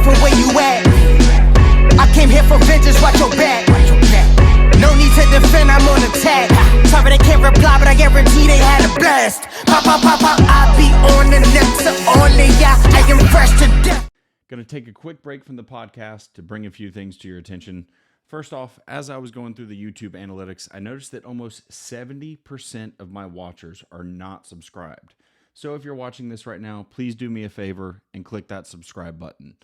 from where you at. I came here for vengeance, watch your back. No need to defend, I'm on attack. Sorry they can't reply, but I guarantee they had a blast. Pop, pop, pop, pop, I be on the next only, yeah, I am fresh to death. Going to take a quick break from the podcast to bring a few things to your attention. First off, as I was going through the YouTube analytics, I noticed that almost 70% of my watchers are not subscribed. So if you're watching this right now, please do me a favor and click that subscribe button.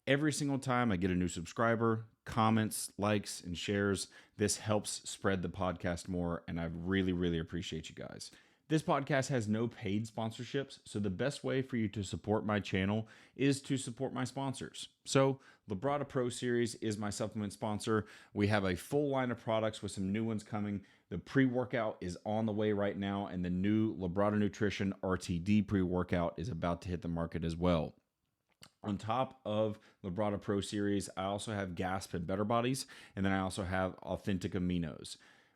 Every single time I get a new subscriber, comments, likes, and shares, this helps spread the podcast more, and I really, really appreciate you guys. This podcast has no paid sponsorships, so the best way for you to support my channel is to support my sponsors. So Labrada Pro Series is my supplement sponsor. We have a full line of products with some new ones coming. The pre-workout is on the way right now, and the new Labrada Nutrition RTD pre-workout is about to hit the market as well. On top of Labrada Pro Series, I also have Gasp and Better Bodies, and then I also have Authentic Aminos.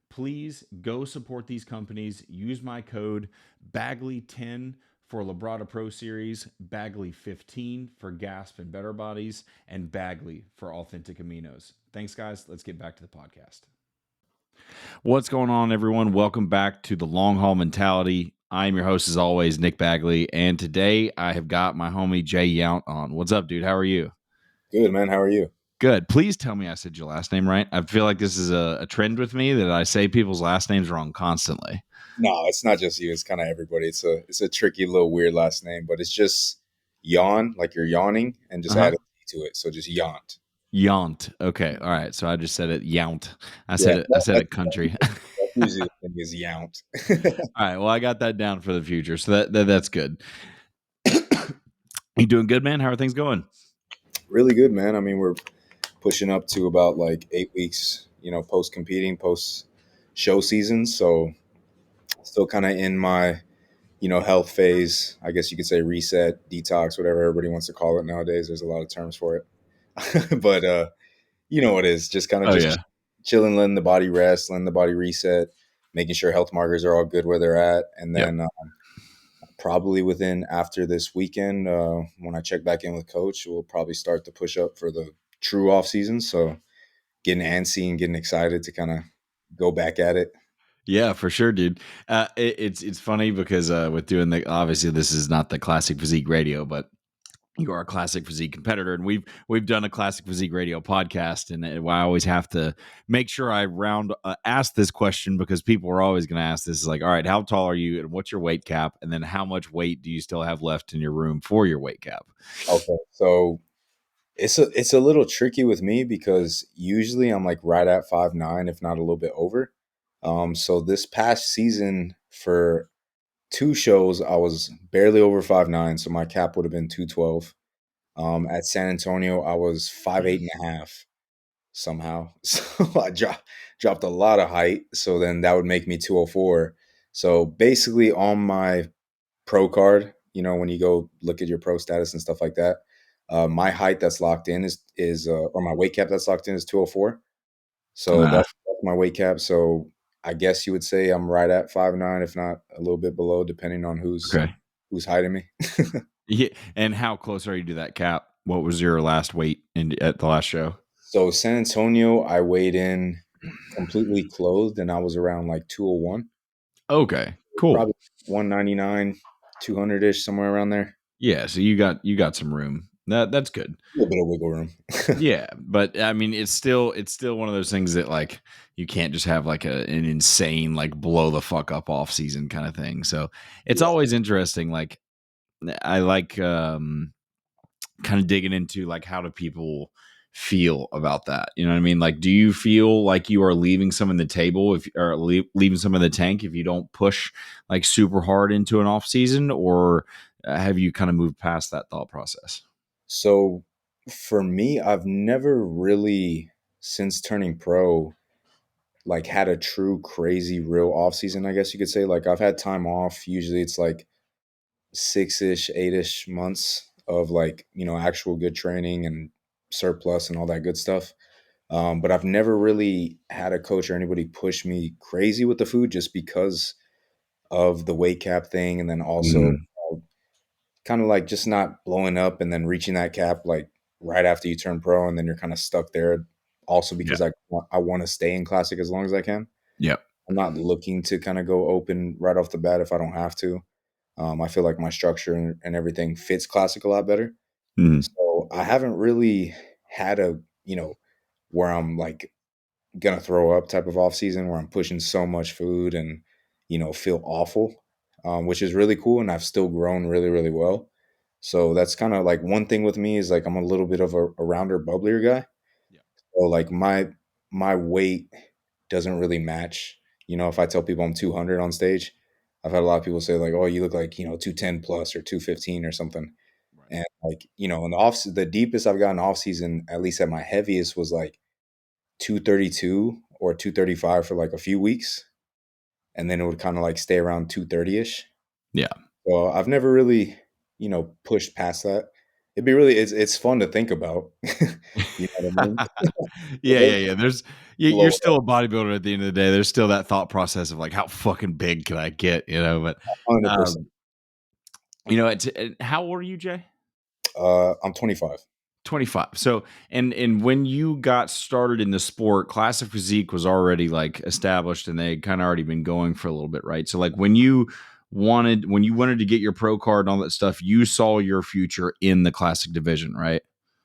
Please go support these companies. Use my code Bagley10 for Labrada Pro Series, Bagley15 for Gasp and Better Bodies, and Bagley for Authentic Aminos. Thanks, guys. Let's get back to the podcast. What's going on, everyone? Welcome back to the Long Haul Mentality. I am your host, as always, Nick Bagley, and today I have got my homie Jay Yount on. What's up, dude? How are you? Good, man. How are you? Good. Please tell me I said your last name right. I feel like this is a trend with me that I say people's last names wrong constantly. No, it's not just you. It's kind of everybody. It's a tricky, little weird last name, but it's just yawn, like you're yawning, and just add a T to it. So just Yount. Yount. Okay. All right. So I just said it Yount. I said it country. Usually the thing is Yount. All right. Well, I got that down for the future. So that's good. You doing good, man? How are things going? Really good, man. I mean, we're pushing up to about like 8 weeks, post competing, post show season. So still kind of in my, health phase, I guess you could say reset, detox, whatever everybody wants to call it nowadays. There's a lot of terms for it, but you know what it is, just kind of chilling, letting the body rest, letting the body reset, making sure health markers are all good where they're at. And then probably after this weekend, when I check back in with coach, we'll probably start to push up for the true off season. So getting antsy and getting excited to kind of go back at it. Yeah, for sure, dude. It's funny because with doing obviously this is not the Classic Physique Radio, but you are a Classic Physique competitor, and we've done a Classic Physique Radio podcast, and I always have to make sure I ask this question because people are always going to ask this, is like, all right, how tall are you, and what's your weight cap, and then how much weight do you still have left in your room for your weight cap? Okay, so it's a little tricky with me because usually I'm like right at 5'9", if not a little bit over. So this past season for 2 shows, I was barely over 5'9", so my cap would have been 212. At San Antonio, I was 5'8.5" somehow. So I dropped a lot of height. So then that would make me 204. So basically on my pro card, when you go look at your pro status and stuff like that, my height that's locked in is or my weight cap that's locked in is 204. So that's my weight cap. So I guess you would say I'm right at 5'9", if not a little bit below, depending on who's hiding me. Yeah. And how close are you to that cap? What was your last weight at the last show? So San Antonio, I weighed in completely clothed, and I was around like 201. Okay, cool. Probably 199, 200-ish, somewhere around there. Yeah, so you got some room. That's good. A little bit of wiggle room. Yeah, but I mean, it's still one of those things that like you can't just have like an insane like blow the fuck up off season kind of thing. So it's always interesting. Like I like kind of digging into like how do people feel about that? You know what I mean? Like, do you feel like you are leaving some in the table leaving some in the tank if you don't push like super hard into an off season, or have you kind of moved past that thought process? So for me, I've never really, since turning pro, like had a true crazy real off season, I guess you could say. Like I've had time off. Usually it's like 6-ish, 8-ish months of like, actual good training and surplus and all that good stuff. But I've never really had a coach or anybody push me crazy with the food just because of the weight cap thing. And then also kind of like just not blowing up and then reaching that cap like right after you turn pro, and then you're kind of stuck there. Also, because I want to stay in classic as long as I can. Yep. I'm not looking to kind of go open right off the bat if I don't have to. I feel like my structure and everything fits classic a lot better. Mhm. So I haven't really had a, where I'm like gonna throw up type of off season where I'm pushing so much food and, feel awful, which is really cool. And I've still grown really, really well. So that's kind of like one thing with me is like I'm a little bit of a rounder, bubblier guy. Yeah. So like my weight doesn't really match. If I tell people I'm 200 on stage, I've had a lot of people say like, "Oh, you look like 210 plus or 215 or something." Right. And like in the deepest I've gotten off season, at least at my heaviest, was like 232 or 235 for like a few weeks, and then it would kind of like stay around 230 ish. Yeah. So I've never really pushed past that. It'd be really it's fun to think about. You know what I mean? Yeah, yeah, yeah. There's you're Blow still a bodybuilder at the end of the day. There's still that thought process of like, how fucking big can I get? But 100%. how old are you, Jay? I'm 25. 25. So, and when you got started in the sport, Classic Physique was already like established, and they had kind of already been going for a little bit, right? So, like when you wanted to get your pro card and all that stuff, you saw your future in the Classic division, right?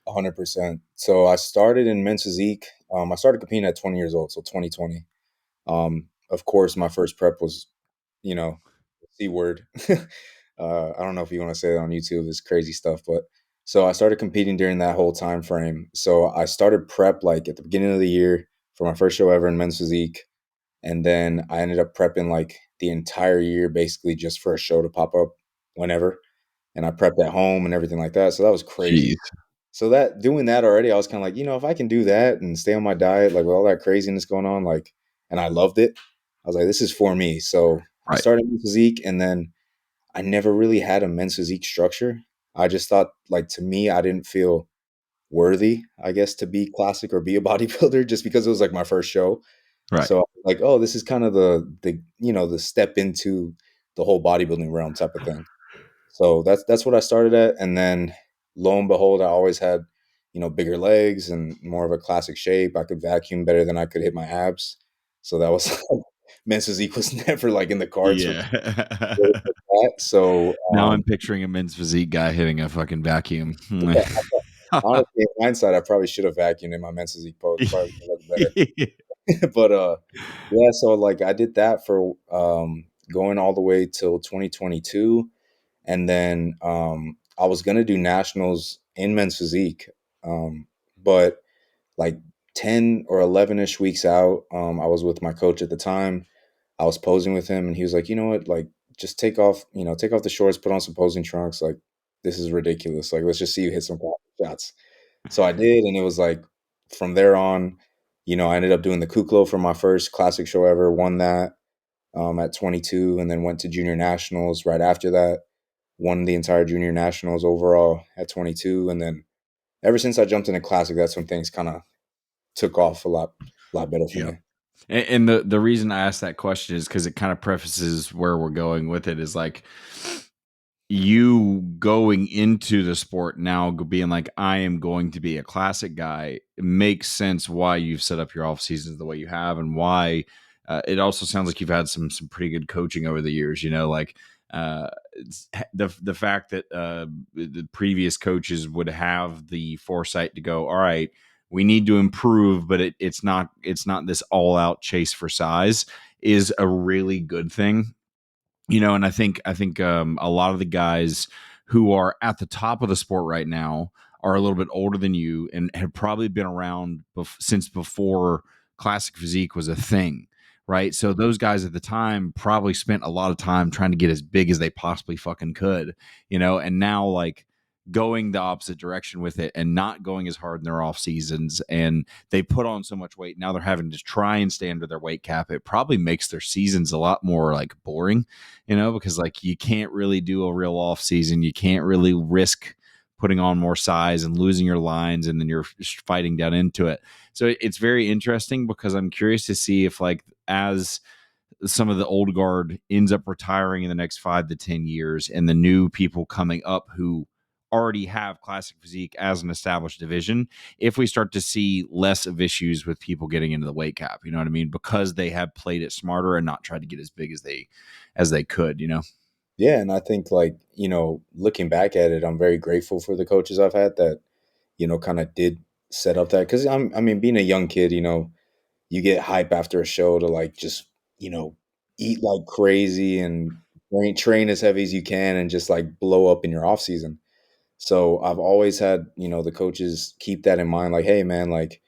100%. So I started in men's physique. I started competing at 20 years old, so 2020. Of course, my first prep was, C word. I don't know if you want to say that on YouTube. It's crazy stuff, but so I started competing during that whole time frame. So I started prep like at the beginning of the year for my first show ever in men's physique, and then I ended up prepping like the entire year, basically just for a show to pop up whenever. And I prepped at home and everything like that. So that was crazy. Jeez. So that doing that already, I was kind of like, if I can do that and stay on my diet, like with all that craziness going on, like, and I loved it. I was like, this is for me. So I Right. started men's physique, and then I never really had a men's physique structure. I just thought, like, to me, I didn't feel worthy, I guess, to be classic or be a bodybuilder just because it was like my first show. Right. So like, oh, this is kind of the step into the whole bodybuilding realm type of thing. So that's what I started at, and then lo and behold, I always had bigger legs and more of a classic shape. I could vacuum better than I could hit my abs, so that was men's physique was never like in the cards for Yeah. that. So Now I'm picturing a men's physique guy hitting a fucking vacuum. yeah, honestly, in hindsight, I probably should have vacuumed in my men's physique pose. Probably looked better, but yeah. So like I did that for going all the way till 2022. And then I was gonna do nationals in men's physique, but like 10 or 11-ish weeks out, I was with my coach at the time. I was posing with him, and he was like, "You know what? Like, just take off the shorts, put on some posing trunks. Like, this is ridiculous. Like, let's just see you hit some shots." So I did, and it was like from there on, I ended up doing the Kuklo for my first classic show ever. Won that at 22, and then went to junior nationals right after that. Won the entire junior nationals overall at 22, and then ever since I jumped into classic, that's when things kind of took off a lot better for Yeah. me. And the reason I asked that question is because it kind of prefaces where we're going with it is like you going into the sport now being like, I am going to be a classic guy. It makes sense why you've set up your off seasons the way you have, and why it also sounds like you've had some pretty good coaching over the years, like the fact that the previous coaches would have the foresight to go, all right, we need to improve, but it's not this all out chase for size is a really good thing. And I think a lot of the guys who are at the top of the sport right now are a little bit older than you and have probably been around since before classic physique was a thing, right? So those guys at the time probably spent a lot of time trying to get as big as they possibly fucking could, and now like going the opposite direction with it and not going as hard in their off seasons, and they put on so much weight, now they're having to try and stay under their weight cap. It probably makes their seasons a lot more like boring, because like you can't really do a real off season. You can't really risk putting on more size and losing your lines, and then you're fighting down into it. So it's very interesting because I'm curious to see if like as some of the old guard ends up retiring in the next 5 to 10 years, and the new people coming up who already have classic physique as an established division if we start to see less of issues with people getting into the weight cap, you know what I mean? Because they have played it smarter and not tried to get as big as they could, you know? Yeah, and I think, like, you know, looking back at it, I'm very grateful for the coaches I've had that, you know, kind of did set up that, because I mean, being a young kid, you know, you get hype after a show to like just, you know, eat like crazy and train as heavy as you can and just like blow up in your off season. So I've always had, you know, the coaches keep that in mind. Like, hey man, like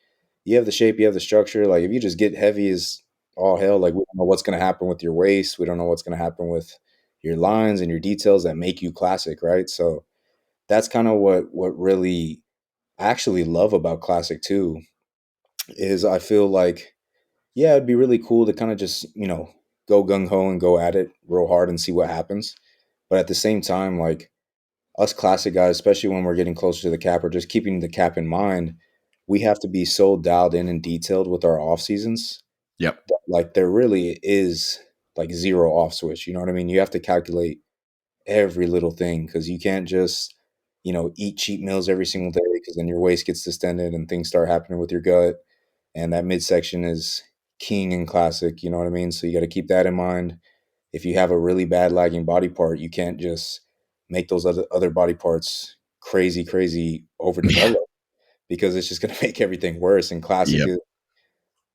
you have the shape, you have the structure. Like if you just get heavy as all hell, like we don't know what's going to happen with your waist. We don't know what's going to happen with your lines and your details that make you classic, right? So that's kind of what really I actually love about classic too, is I feel like, yeah, it'd be really cool to kind of just, you know, go gung ho and go at it real hard and see what happens. But at the same time, like us classic guys, especially when we're getting closer to the cap or just keeping the cap in mind, we have to be so dialed in and detailed with our off seasons. Yep. Like there really is like zero off switch. You know what I mean? You have to calculate every little thing, because you can't just, you know, eat cheat meals every single day, because then your waist gets distended and things start happening with your gut. And that midsection is king in classic, you know what I mean? So you got to keep that in mind. If you have a really bad lagging body part, you can't just make those other body parts crazy overdeveloped, because it's just going to make everything worse. And classic Yep. is,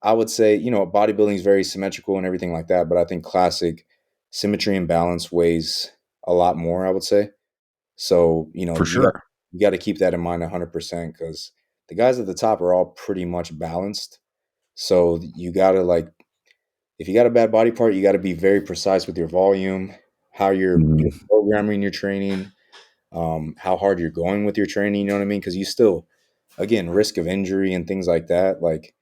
I would say, you know, bodybuilding is very symmetrical and everything like that, but I think classic symmetry and balance weighs a lot more, I would say. So, you know, For sure. you got to keep that in mind 100%, because the guys at the top are all pretty much balanced. So you got to like, if you got a bad body part, you got to be very precise with your volume, how you're Mhm. programming your training, how hard you're going with your training. You know what I mean? Because you still, again, risk of injury and things like that. Like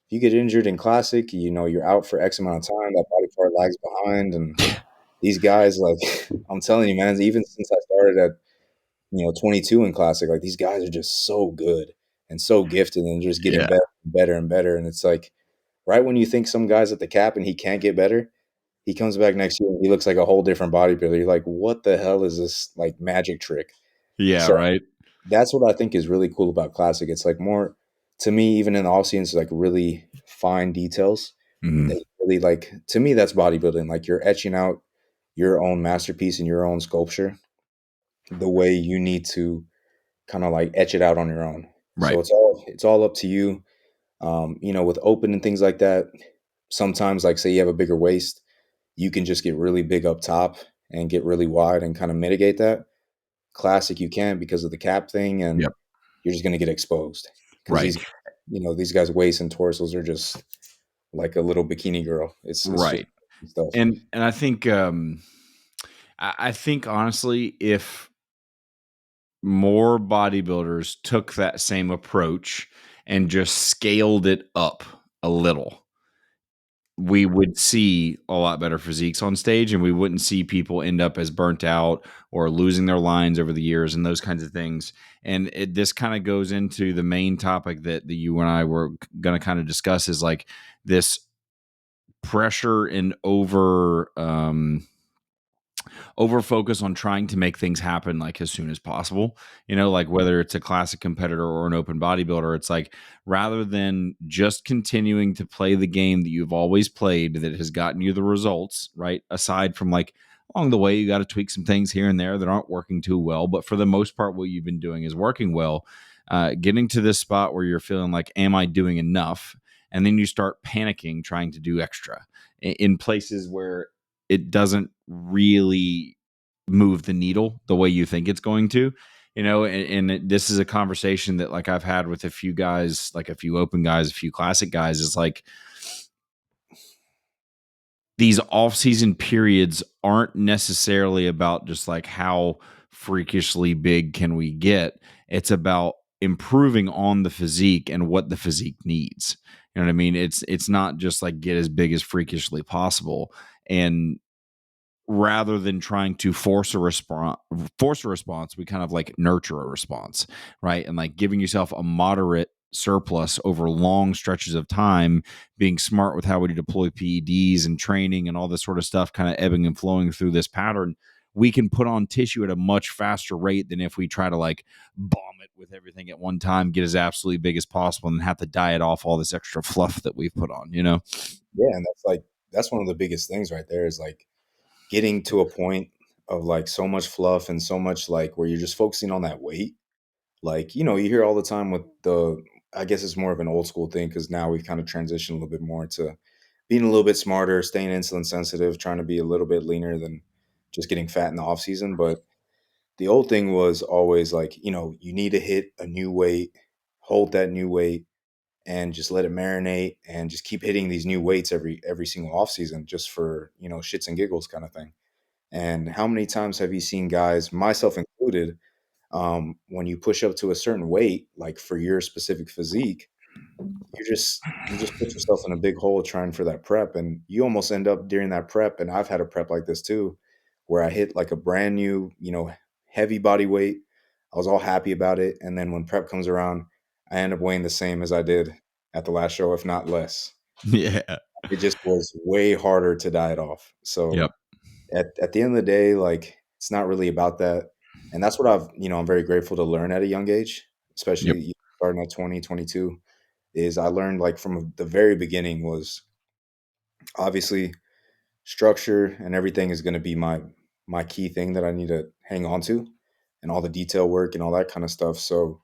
if you get injured in classic, you know, you're out for X amount of time. That body part lags behind, and these guys, like, I'm telling you, man, even since I started at, you know, 22 in classic, like these guys are just so good and so gifted and just getting Yeah. better and better and better. And it's like, right when you think some guy's at the cap and he can't get better, he comes back next year and he looks like a whole different bodybuilder. You're like, what the hell is this like magic trick? Yeah, So right. that's what I think is really cool about classic. It's like more, to me, even in the off season, it's like really fine details that Mhm. you really like. To me, that's bodybuilding. Like you're etching out your own masterpiece and your own sculpture the way you need to kind of like etch it out on your own. So Right. it's all up to you. You know, with open and things like that, sometimes like say you have a bigger waist, you can just get really big up top and get really wide and kind of mitigate that. Classic, you can, because of the cap thing, and Yep. you're just going to get exposed, because Right. these, you know, these guys' waists and torsos are just like a little bikini girl. It's just Right. stuff. And I think honestly, if more bodybuilders took that same approach and just scaled it up a little, we would see a lot better physiques on stage, and we wouldn't see people end up as burnt out or losing their lines over the years and those kinds of things. And this kind of goes into the main topic that you and I were going to kind of discuss, is like this pressure and over focus on trying to make things happen like as soon as possible. You know, like whether it's a classic competitor or an open bodybuilder, it's like rather than just continuing to play the game that you've always played that has gotten you the results, right? Aside from like along the way, you got to tweak some things here and there that aren't working too well. But for the most part, what you've been doing is working well. Getting to this spot where you're feeling like, am I doing enough? And then you start panicking, trying to do extra in places where it doesn't really move the needle the way you think it's going to, you know. This is a conversation that like I've had with a few guys, like a few open guys, a few classic guys, is like these off-season periods aren't necessarily about just like how freakishly big can we get. It's about improving on the physique and what the physique needs. You know what I mean? It's not just like get as big as freakishly possible. And rather than trying to force a response, we kind of like nurture a response, right? And like giving yourself a moderate surplus over long stretches of time, being smart with how we deploy PEDs and training and all this sort of stuff, kind of ebbing and flowing through this pattern we can put on tissue at a much faster rate than if we try to like bomb it with everything at one time, get as absolutely big as possible, and have to diet off all this extra fluff that we've put on, you know? Yeah, and that's one of the biggest things right there is like getting to a point of like so much fluff and so much like where you're just focusing on that weight. Like, you hear all the time with I guess it's more of an old school thing because now we've kind of transitioned a little bit more to being a little bit smarter, staying insulin sensitive, trying to be a little bit leaner than just getting fat in the off season. But the old thing was always like, you need to hit a new weight, hold that new weight, and just let it marinate and just keep hitting these new weights every single off season just for, shits and giggles kind of thing. And how many times have you seen guys, myself included, when you push up to a certain weight, like for your specific physique, you just put yourself in a big hole trying for that prep, and you almost end up during that prep. And I've had a prep like this too, where I hit like a brand new, heavy body weight. I was all happy about it, and then when prep comes around, I end up weighing the same as I did at the last show, if not less. Yeah. It just was way harder to diet off. So Yep. at the end of the day, like it's not really about that. And that's what I'm very grateful to learn at a young age, Yep. especially starting at 20, 22, is I learned like from the very beginning was obviously structure and everything is going to be my key thing that I need to hang on to, and all the detail work and all that kind of stuff. So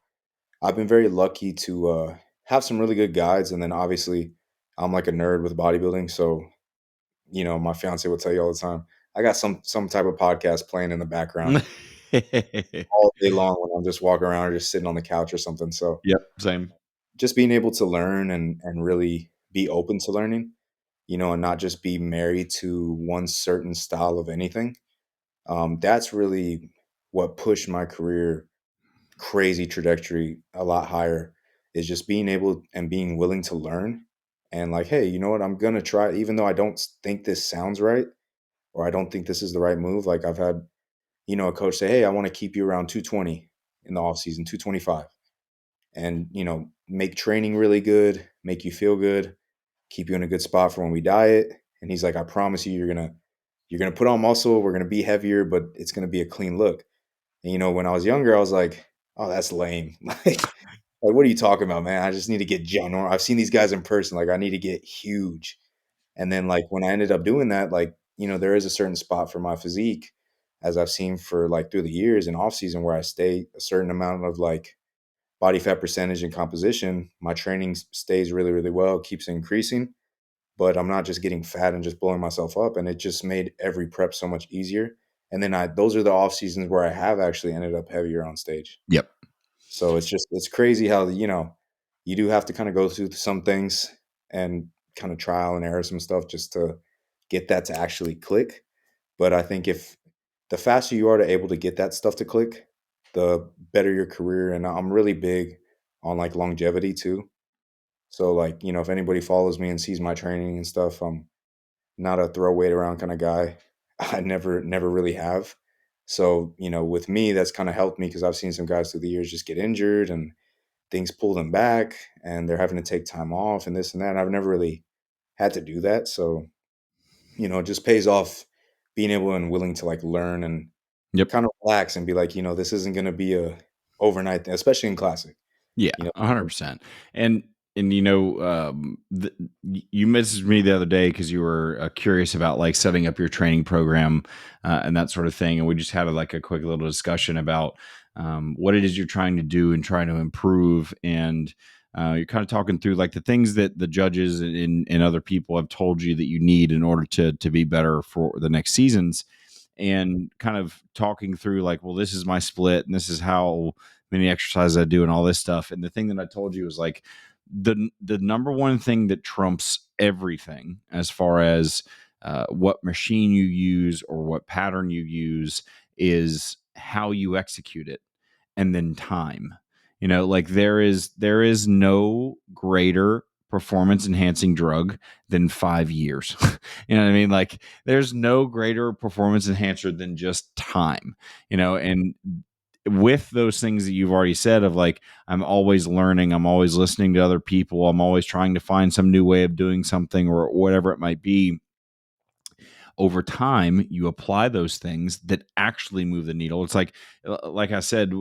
I've been very lucky to have some really good guides. And then obviously I'm like a nerd with bodybuilding. So my fiance will tell you all the time, I got some type of podcast playing in the background all day long when I'm just walking around or just sitting on the couch or something. So Yep. Same. just being able to learn and really be open to learning, and not just be married to one certain style of anything. That's really what pushed my career crazy trajectory a lot higher, is just being able and being willing to learn. And like, hey, you know what? I'm going to try, even though I don't think this sounds right, or I don't think this is the right move. Like I've had, a coach say, hey, I want to keep you around 220 in the off season, 225, and, make training really good, make you feel good, keep you in a good spot for when we diet. And he's like, I promise you, you're gonna put on muscle. We're gonna be heavier, but it's gonna be a clean look. And when I was younger, I was like, oh, that's lame. Like, what are you talking about, man? I just need to get ginormous. I've seen these guys in person. Like, I need to get huge. And then, like, when I ended up doing that, like, there is a certain spot for my physique, as I've seen for like through the years in off season, where I stay a certain amount of like body fat percentage and composition. My training stays really, really well, keeps increasing, but I'm not just getting fat and just blowing myself up. And it just made every prep so much easier. And then those are the off seasons where I have actually ended up heavier on stage. Yep. So it's crazy how, you do have to kind of go through some things and kind of trial and error some stuff just to get that to actually click. But I think if the faster you are to able to get that stuff to click, the better your career. And I'm really big on like longevity too. So like, if anybody follows me and sees my training and stuff, I'm not a throw weight around kind of guy. I never really have. So, with me, that's kind of helped me because I've seen some guys through the years just get injured and things pull them back and they're having to take time off and this and that. And I've never really had to do that. So, it just pays off being able and willing to like learn and Yep. kind of relax and be like, this isn't going to be a overnight thing, especially in classic. Yeah, 100%. And you messaged me the other day because you were curious about like setting up your training program and that sort of thing, and we just had like a quick little discussion about what it is you're trying to do and trying to improve, and you're kind of talking through like the things that the judges and other people have told you that you need in order to be better for the next seasons, and kind of talking through like, well, this is my split and this is how many exercises I do and all this stuff. And the thing that I told you was like the number one thing that trumps everything as far as what machine you use or what pattern you use is how you execute it, and then time. Like there is no greater performance enhancing drug than 5 years. You know what I mean? Like there's no greater performance enhancer than just time, and with those things that you've already said of like, I'm always learning, I'm always listening to other people, I'm always trying to find some new way of doing something or whatever it might be. over time, you apply those things that actually move the needle. It's like I said,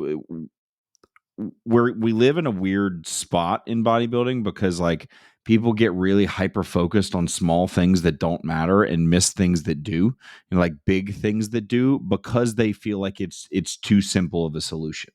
we live in a weird spot in bodybuilding because like people get really hyper focused on small things that don't matter and miss things that do, and like big things that do, because they feel like it's too simple of a solution.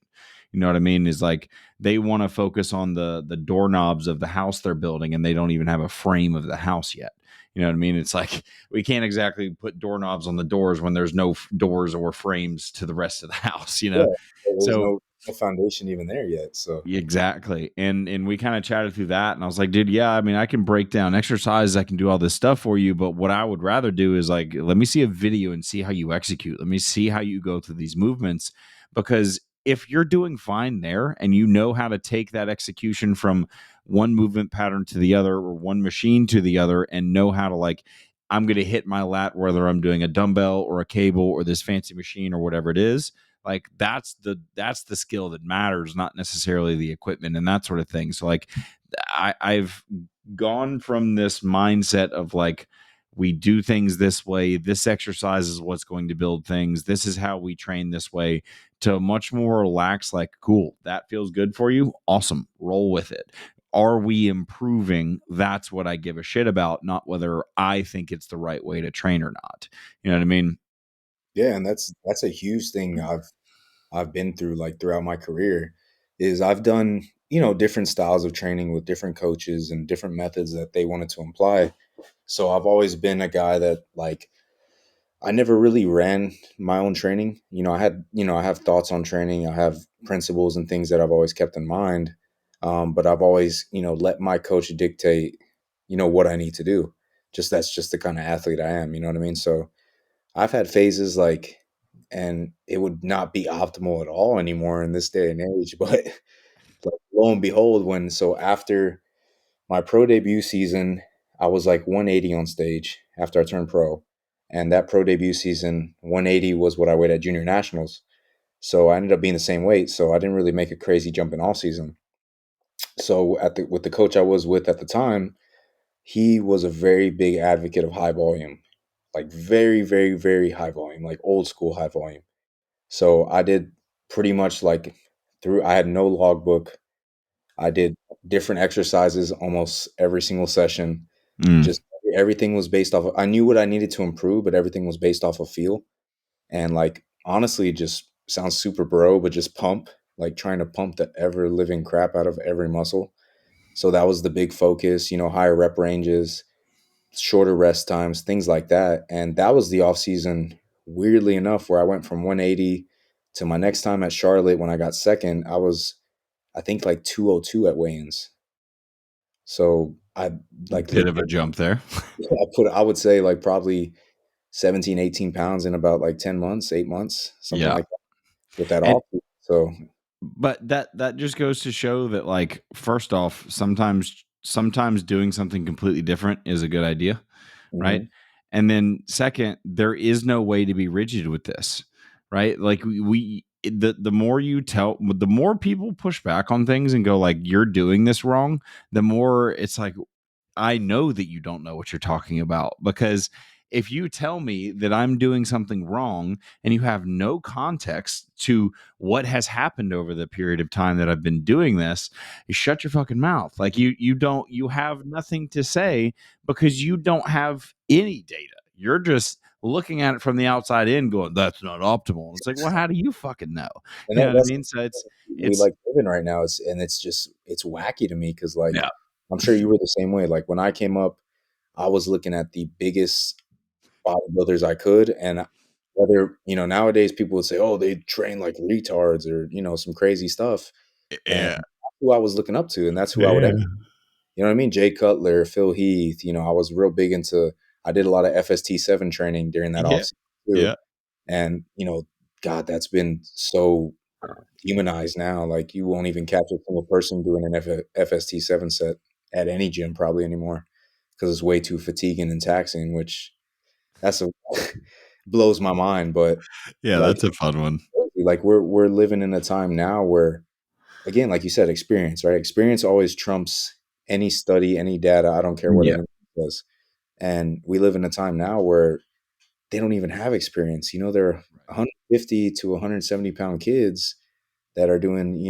You know what I mean? Is like they want to focus on the doorknobs of the house they're building and they don't even have a frame of the house yet. You know what I mean? It's like we can't exactly put doorknobs on the doors when there's no doors or frames to the rest of the house, you Yeah, know? there's So no foundation even there yet. So exactly. And we kind of chatted through that and I was like, dude, yeah, I mean, I can break down exercises, I can do all this stuff for you, but what I would rather do is like let me see a video and see how you execute. Let me see how you go through these movements, because if you're doing fine there and you know how to take that execution from one movement pattern to the other or one machine to the other and know how to like I'm going to hit my lat whether I'm doing a dumbbell or a cable or this fancy machine or whatever it is, like that's the skill that matters, not necessarily the equipment and that sort of thing. So like I've gone from this mindset of like we do things this way, this exercise is what's going to build things, this is how we train this way, to much more relaxed, like cool, that feels good for you, awesome, roll with it. Are we improving? That's what I give a shit about, not whether I think it's the right way to train or not. You know what I mean? yeah, and that's a huge thing I've been through like throughout my career is I've done, different styles of training with different coaches and different methods that they wanted to apply. So I've always been a guy that like I never really ran my own training. I have thoughts on training. I have principles and things that I've always kept in mind. But I've always, let my coach dictate, what I need to do. That's just the kind of athlete I am. You know what I mean? So I've had phases like, and it would not be optimal at all anymore in this day and age. But like, lo and behold, after my pro debut season, I was like 180 on stage after I turned pro. And that pro debut season, 180 was what I weighed at junior nationals. So I ended up being the same weight. So I didn't really make a crazy jump in all season. So with the coach I was with at the time, he was a very big advocate of high volume, like very, very, very high volume, like old school high volume. So I did pretty much like I had no logbook. I did different exercises almost every single session. Mm. Just everything was based off of, I knew what I needed to improve, but everything was based off of feel. And like honestly, it just sounds super bro, but just pump, like trying to pump the ever living crap out of every muscle. So that was the big focus, higher rep ranges, shorter rest times, things like that. And that was the off season, weirdly enough, where I went from 180 to my next time at Charlotte when I got second. I think like 202 at weigh-ins. So I like Bit of a jump there. I would say like probably 17, 18 pounds in about like 10 months, 8 months, something Yeah. like that with that And off. So but that just goes to show that like first off, sometimes doing something completely different is a good idea, right? mhm. And then second, there is no way to be rigid with this, right? Like the more you tell, the more people push back on things and go like you're doing this wrong, the more it's like I know that you don't know what you're talking about, because if you tell me that I'm doing something wrong and you have no context to what has happened over the period of time that I've been doing this, you shut your fucking mouth. Like you have nothing to say because you don't have any data. You're just looking at it from the outside in going, that's not optimal. It's like, well, how do you fucking know? And You know what I that's mean? So we it's like living right now. It's wacky to me because like yeah. I'm sure you were the same way. Like when I came up, I was looking at the biggest bodybuilders I could, and whether nowadays people would say, "Oh, they train like retards" or some crazy stuff, and Yeah. that's who I was looking up to, and that's who I would. Yeah. You know what I mean? Jay Cutler, Phil Heath. I was real big into. I did a lot of FST7 training during that Yeah. offseason too, Yeah. and God, that's been so demonized now. Like you won't even catch a single person doing an FST7 set at any gym probably anymore because it's way too fatiguing and taxing. Which that's a blows my mind. But Yeah, like that's a fun one. we're living in a time now where again, like you said, experience, right? Experience always trumps any study, any data. I don't care what Yeah. anyone says. And we live in a time now where they don't even have experience. They're 150 to 170-pound kids that are doing,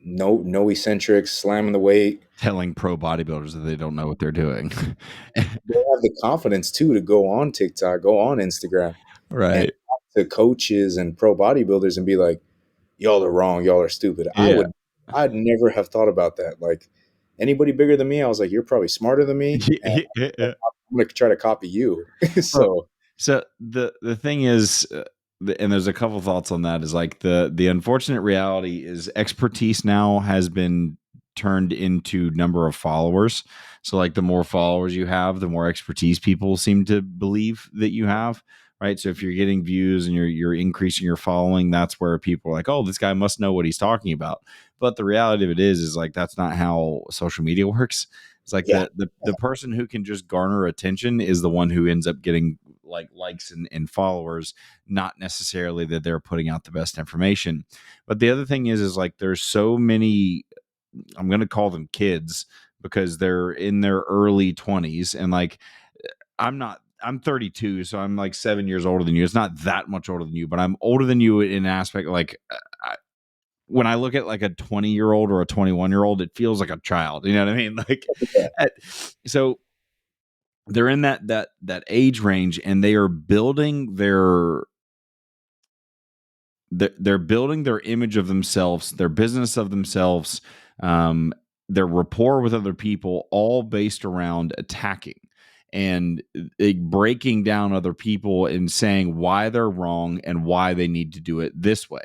no eccentrics, slamming the weight. Telling pro bodybuilders that they don't know what they're doing. They have the confidence too to go on TikTok, go on Instagram, and Right. talk to coaches and pro bodybuilders and be like, y'all are wrong, y'all are stupid. Yeah. I'd never have thought about that. Like, anybody bigger than me, I was like, you're probably smarter than me, and Yeah. I'm gonna try to copy you. Well, So so the thing is, and there's a couple thoughts on that, is like the unfortunate reality is expertise now has been turned into number of followers. So like the more followers you have, the more expertise people seem to believe that you have. Right. So if you're getting views and you're increasing your following, that's where people are like, oh, this guy must know what he's talking about. But the reality of it is like that's not how social media works. It's like yeah, the person who can just garner attention is the one who ends up getting like likes and followers, not necessarily that they're putting out the best information. But the other thing is like there's so many, I'm going to call them kids because they're in their early 20s, and like I'm 32, so I'm like 7 years older than you. It's not that much older than you, but I'm older than you in an aspect like when I look at like a 20-year-old or a 21-year-old, it feels like a child. You know what I mean? Like, so they're in that age range, and they are building they're building their image of themselves, their business of themselves, um, their rapport with other people, all based around attacking and breaking down other people and saying why they're wrong and why they need to do it this way.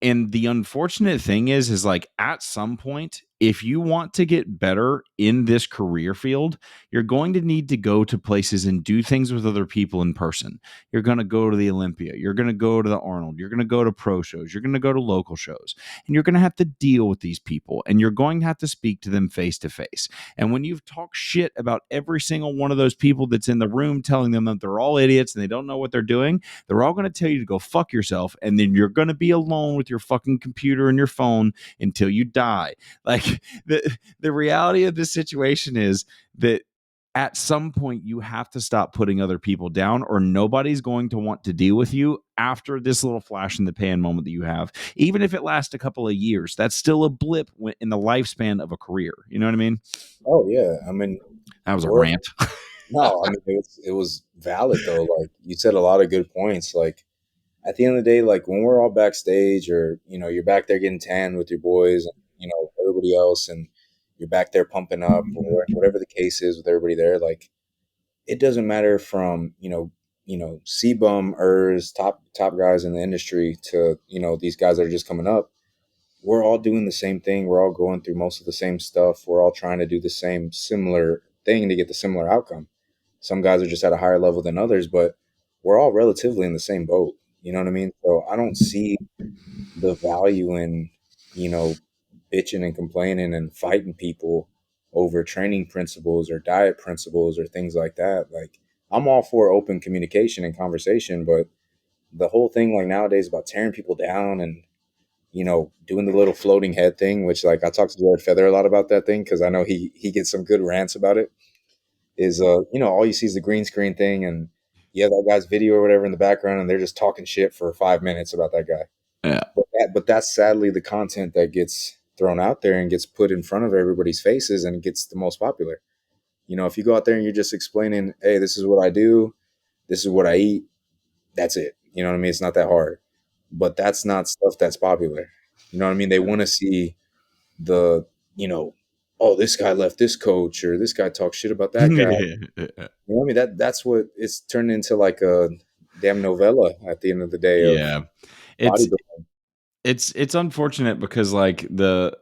And the unfortunate thing is like at some point, if you want to get better in this career field, you're going to need to go to places and do things with other people in person. You're going to go to the Olympia. You're going to go to the Arnold. You're going to go to pro shows. You're going to go to local shows. And you're going to have to deal with these people. And you're going to have to speak to them face to face. And when you've talked shit about every single one of those people that's in the room, telling them that they're all idiots and they don't know what they're doing, they're all going to tell you to go fuck yourself. And then you're going to be alone with your fucking computer and your phone until you die. Like the reality of this situation is that at some point you have to stop putting other people down, or nobody's going to want to deal with you after this little flash in the pan moment that you have. Even if it lasts a couple of years, that's still a blip in the lifespan of a career. You know what I mean? oh yeah. I mean, That was a rant. no, I mean it was valid though. Like, you said a lot of good points. Like, at the end of the day, like when we're all backstage, or you're back there getting tan with your boys, and everybody else, and you're back there pumping up, or whatever the case is with everybody there, like, it doesn't matter from C-bum, top guys in the industry, to these guys that are just coming up. We're all doing the same thing. We're all going through most of the same stuff. We're all trying to do the same similar thing to get the similar outcome. Some guys are just at a higher level than others, but we're all relatively in the same boat. You know what I mean? So I don't see the value in, bitching and complaining and fighting people over training principles or diet principles or things like that. Like, I'm all for open communication and conversation, but the whole thing like nowadays about tearing people down and, doing the little floating head thing, which, like, I talked to Jared Feather a lot about that thing because I know he gets some good rants about it. Is all you see is the green screen thing, and you have that guy's video or whatever in the background, and they're just talking shit for 5 minutes about that guy. Yeah. But that's sadly the content that gets thrown out there and gets put in front of everybody's faces and gets the most popular. If you go out there and you're just explaining, hey, this is what I do, this is what I eat, that's it. You know what I mean? It's not that hard. But that's not stuff that's popular. You know what I mean? They want to see the, oh, this guy left this coach, or this guy talks shit about that guy. You know what I mean? That's what it's turned into, like a damn novella at the end of the day of Yeah. bodybuilding. It's unfortunate because like the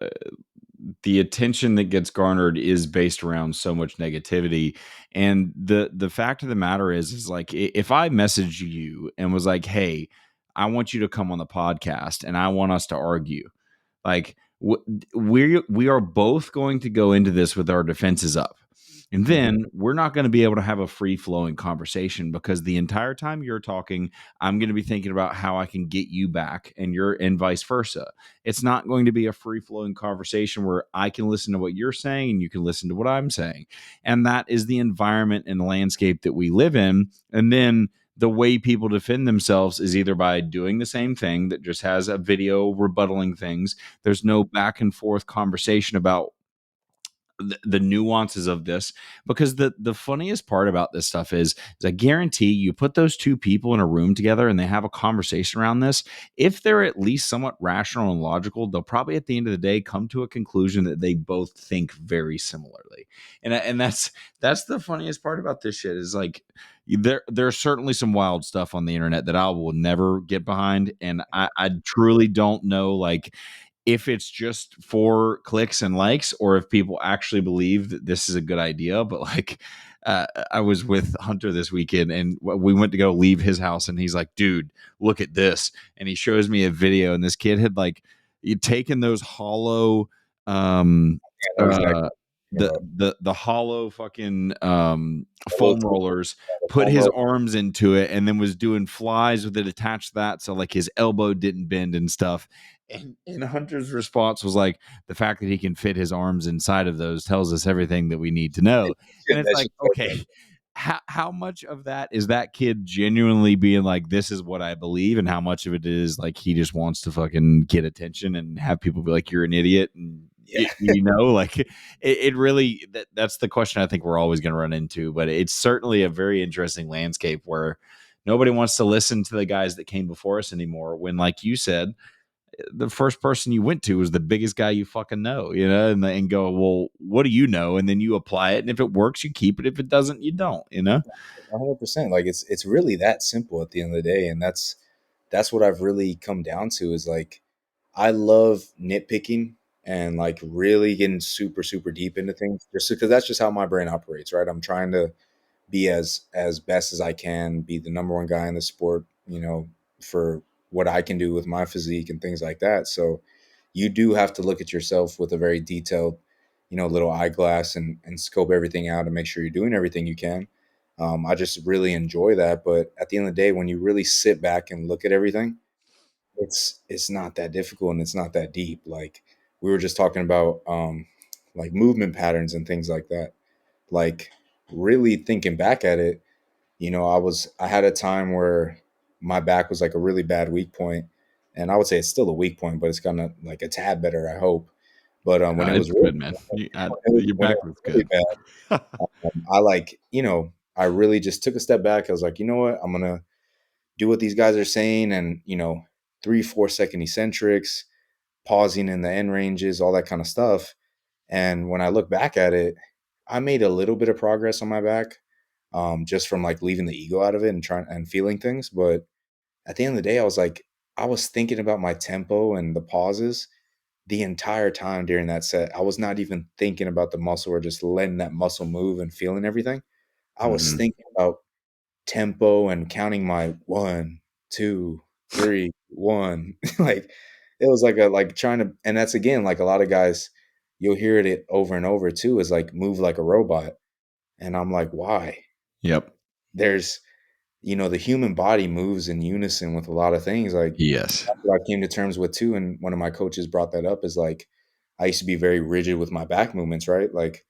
attention that gets garnered is based around so much negativity, and the fact of the matter is like if I messaged you and was like, hey, I want you to come on the podcast and I want us to argue, like we are both going to go into this with our defenses up. And then we're not going to be able to have a free flowing conversation because the entire time you're talking, I'm going to be thinking about how I can get you back and vice versa. It's not going to be a free flowing conversation where I can listen to what you're saying and you can listen to what I'm saying. And that is the environment and the landscape that we live in. And then the way people defend themselves is either by doing the same thing that just has a video rebuttaling things. There's no back and forth conversation about the nuances of this, because the funniest part about this stuff is I guarantee you put those two people in a room together and they have a conversation around this. If they're at least somewhat rational and logical, they'll probably at the end of the day come to a conclusion that they both think very similarly. And that's the funniest part about this shit is like there's certainly some wild stuff on the internet that I will never get behind, and I truly don't know like if it's just for clicks and likes or if people actually believe that this is a good idea. But like, I was with Hunter this weekend and we went to go leave his house and he's like, dude, look at this. And he shows me a video and this kid had like taken those hollow, I know exactly uh, what you're talking the hollow fucking about. foam rollers, The put foam his roller. arms into it, and then was doing flies with it attached to that, so like his elbow didn't bend and stuff. And Hunter's response was like, the fact that he can fit his arms inside of those tells us everything that we need to know. And it's That like, shit okay, how much of that is that kid genuinely being like, this is what I believe, and how much of it is like he just wants to fucking get attention and have people be like, you're an idiot, and yeah. like it really that's the question I think we're always going to run into. But it's certainly a very interesting landscape where nobody wants to listen to the guys that came before us anymore, when like you said, the first person you went to was the biggest guy you fucking know, and go, well, what do you know? And then you apply it. And if it works, you keep it. If it doesn't, you don't. 100%. Like it's really that simple at the end of the day, and that's what I've really come down to is like I love nitpicking and like really getting super super deep into things just because that's just how my brain operates, right? I'm trying to be as best as I can, be the number one guy in the sport, for what I can do with my physique and things like that. So you do have to look at yourself with a very detailed, little eyeglass and scope everything out and make sure you're doing everything you can. I just really enjoy that. But at the end of the day, when you really sit back and look at everything, it's not that difficult and it's not that deep. Like we were just talking about, like movement patterns and things like that. Like really thinking back at it, I had a time where my back was like a really bad weak point, and I would say it's still a weak point, but it's gonna like a tad better, I hope. But when it was It's really, good, man. Your when it back was looks really good. bad, I like, I really just took a step back. I was like, you know what, I'm gonna do what these guys are saying, and 3 4 second eccentrics, pausing in the end ranges, all that kind of stuff. And when I look back at it, I made a little bit of progress on my back, just from like leaving the ego out of it and trying and feeling things. But at the end of the day, I was thinking about my tempo and the pauses the entire time during that set. I was not even thinking about the muscle or just letting that muscle move and feeling everything. I was Mhm. thinking about tempo and counting my 1, 2, 3, 1. Like it was like trying to, and that's again like a lot of guys, you'll hear it over and over too, is like move like a robot. And I'm like, why? Yep. There's the human body moves in unison with a lot of things. Like Yes. that's what I came to terms with too. And one of my coaches brought that up is like, I used to be very rigid with my back movements, right? Like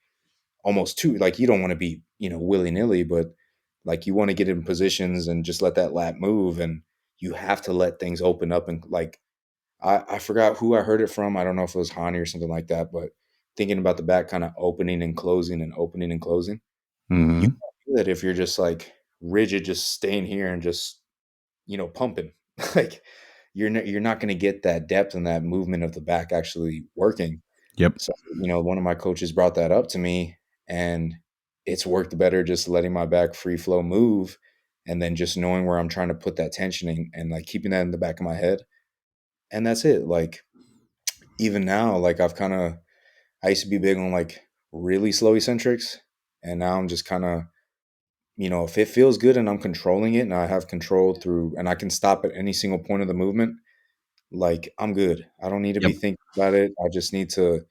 almost too, like you don't want to be, willy nilly, but like you want to get in positions and just let that lat move. And you have to let things open up. And like, I forgot who I heard it from. I don't know if it was Hani or something like that, but thinking about the back kind of opening and closing and opening and closing, you Hmm. can't do that if you're just like rigid, just staying here and just pumping. Like you're not going to get that depth and that movement of the back actually working. Yep. So, one of my coaches brought that up to me, and it's worked better just letting my back free flow move and then just knowing where I'm trying to put that tension and like keeping that in the back of my head. And that's it. Like even now, like I used to be big on like really slow eccentrics, and now I'm just kind of, if it feels good and I'm controlling it and I have control through and I can stop at any single point of the movement, like I'm good. I don't need to be Yep. thinking about it. I just need to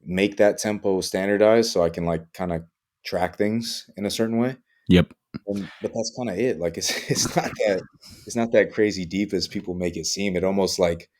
make that tempo standardized so I can like kind of track things in a certain way. Yep. But that's kind of it. Like it's not that crazy deep as people make it seem. It almost like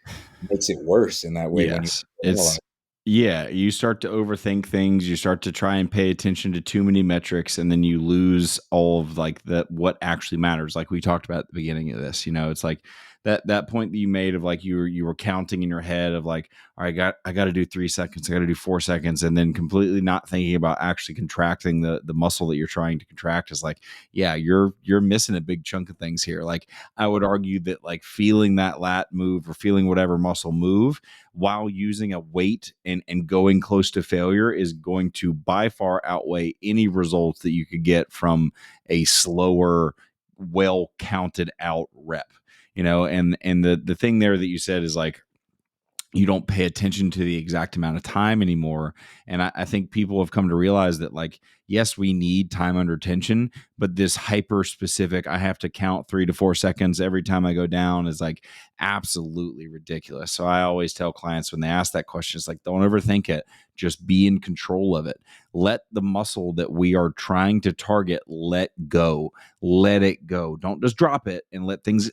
makes it worse in that way when you Yes. analyze. Yeah, you start to overthink things, you start to try and pay attention to too many metrics, and then you lose all of like what actually matters. Like we talked about at the beginning of this, it's like that point that you made of like you were counting in your head of like, all right, I got to do 3 seconds, I got to do 4 seconds, and then completely not thinking about actually contracting the muscle that you're trying to contract is like, yeah, you're missing a big chunk of things here. Like I would argue that like feeling that lat move or feeling whatever muscle move while using a weight and going close to failure is going to by far outweigh any results that you could get from a slower, well counted out rep. And the thing there that you said is like, you don't pay attention to the exact amount of time anymore. And I think people have come to realize that, like, yes, we need time under tension, but this hyper specific, I have to count 3 to 4 seconds every time I go down is like absolutely ridiculous. So I always tell clients when they ask that question, it's like, don't overthink it. Just be in control of it. Let the muscle that we are trying to target let go. Let it go. Don't just drop it and let things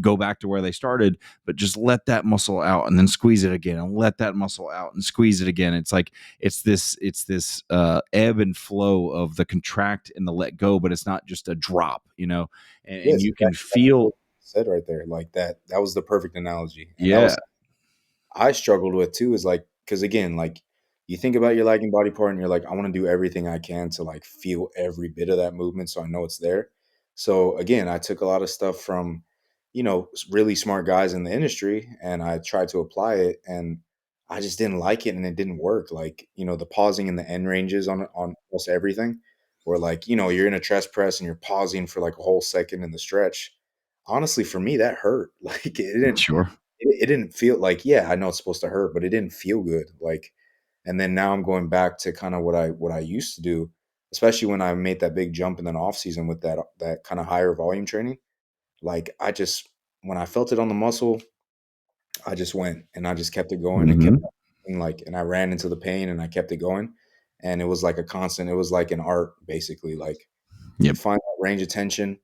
go back to where they started, but just let that muscle out and then squeeze it again and let that muscle out and squeeze it again. It's like it's this ebb and flow of the contract and the let go, but it's not just a drop, and Yes, you can exactly what feel. you said right there. Like that was the perfect analogy. And that Yeah, was I struggled with too, is like, because again, like you think about your lagging body part and you're like, I want to do everything I can to like feel every bit of that movement so I know it's there. So again, I took a lot of stuff from, really smart guys in the industry and I tried to apply it and I just didn't like it and it didn't work. Like, the pausing and the end ranges on almost everything, where like, you're in a chest press and you're pausing for like a whole second in the stretch. Honestly, for me, that hurt. Like sure. it didn't feel like, yeah, I know it's supposed to hurt, but it didn't feel good. Like, and then now I'm going back to kind of what I used to do, especially when I made that big jump in the off season with that kind of higher volume training. Like I just when I felt it on the muscle, I just went and I just kept it going and kept Hmm. and like and I ran into the pain and I kept it going. And it was like a constant, it was like an art basically. Like you Yep. find that range of tension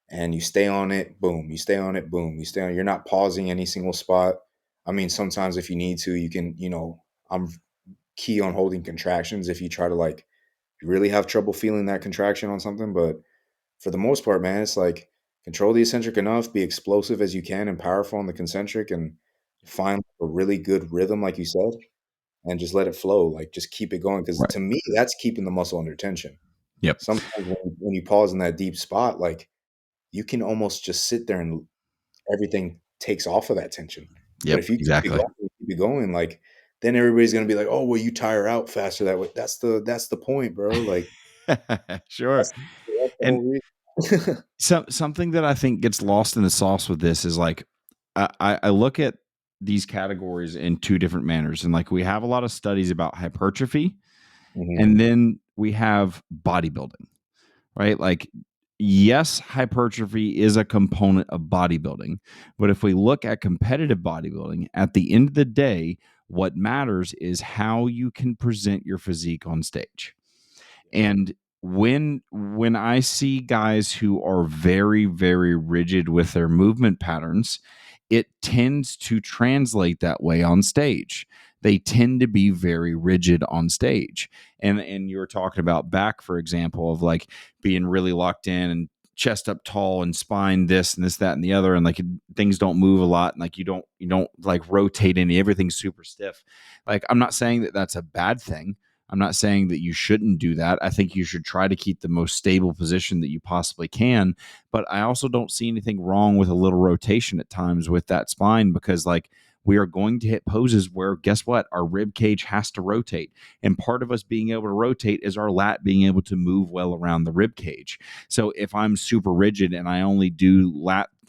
and you stay on it, boom, you stay on it, boom, you stay on it. You're not pausing any single spot. I mean, sometimes if you need to, you can, I'm key on holding contractions if you try to like you really have trouble feeling that contraction on something. But for the most part, man, it's like control the eccentric enough, be explosive as you can and powerful on the concentric and find a really good rhythm, like you said, and just let it flow. Like just keep it going. Cause Right. to me, that's keeping the muscle under tension. Yep. Sometimes when you pause in that deep spot, like you can almost just sit there and everything takes off of that tension. But Yep. if you Exactly. keep it going, like then everybody's gonna be like, "Oh, well, you tire out faster that way." That's the point, bro. Like Sure. that's the And whole reason. something that I think gets lost in the sauce with this is like, I look at these categories in two different manners, and like we have a lot of studies about hypertrophy, Mhm. and then we have bodybuilding, right? Like, yes, hypertrophy is a component of bodybuilding, but if we look at competitive bodybuilding, at the end of the day, what matters is how you can present your physique on stage. And when I see guys who are very, very rigid with their movement patterns, it tends to translate that way on stage. They tend to be very rigid on stage. And you were talking about back, for example, of like being really locked in and chest up tall and spine this and this, that, and the other, and like things don't move a lot, and like you don't like rotate any, everything's super stiff. Like, I'm not saying that that's a bad thing. I'm not saying that you shouldn't do that. I think you should try to keep the most stable position that you possibly can. But I also don't see anything wrong with a little rotation at times with that spine, because like we are going to hit poses where, guess what? Our rib cage has to rotate. And part of us being able to rotate is our lat being able to move well around the rib cage. So if I'm super rigid and I only do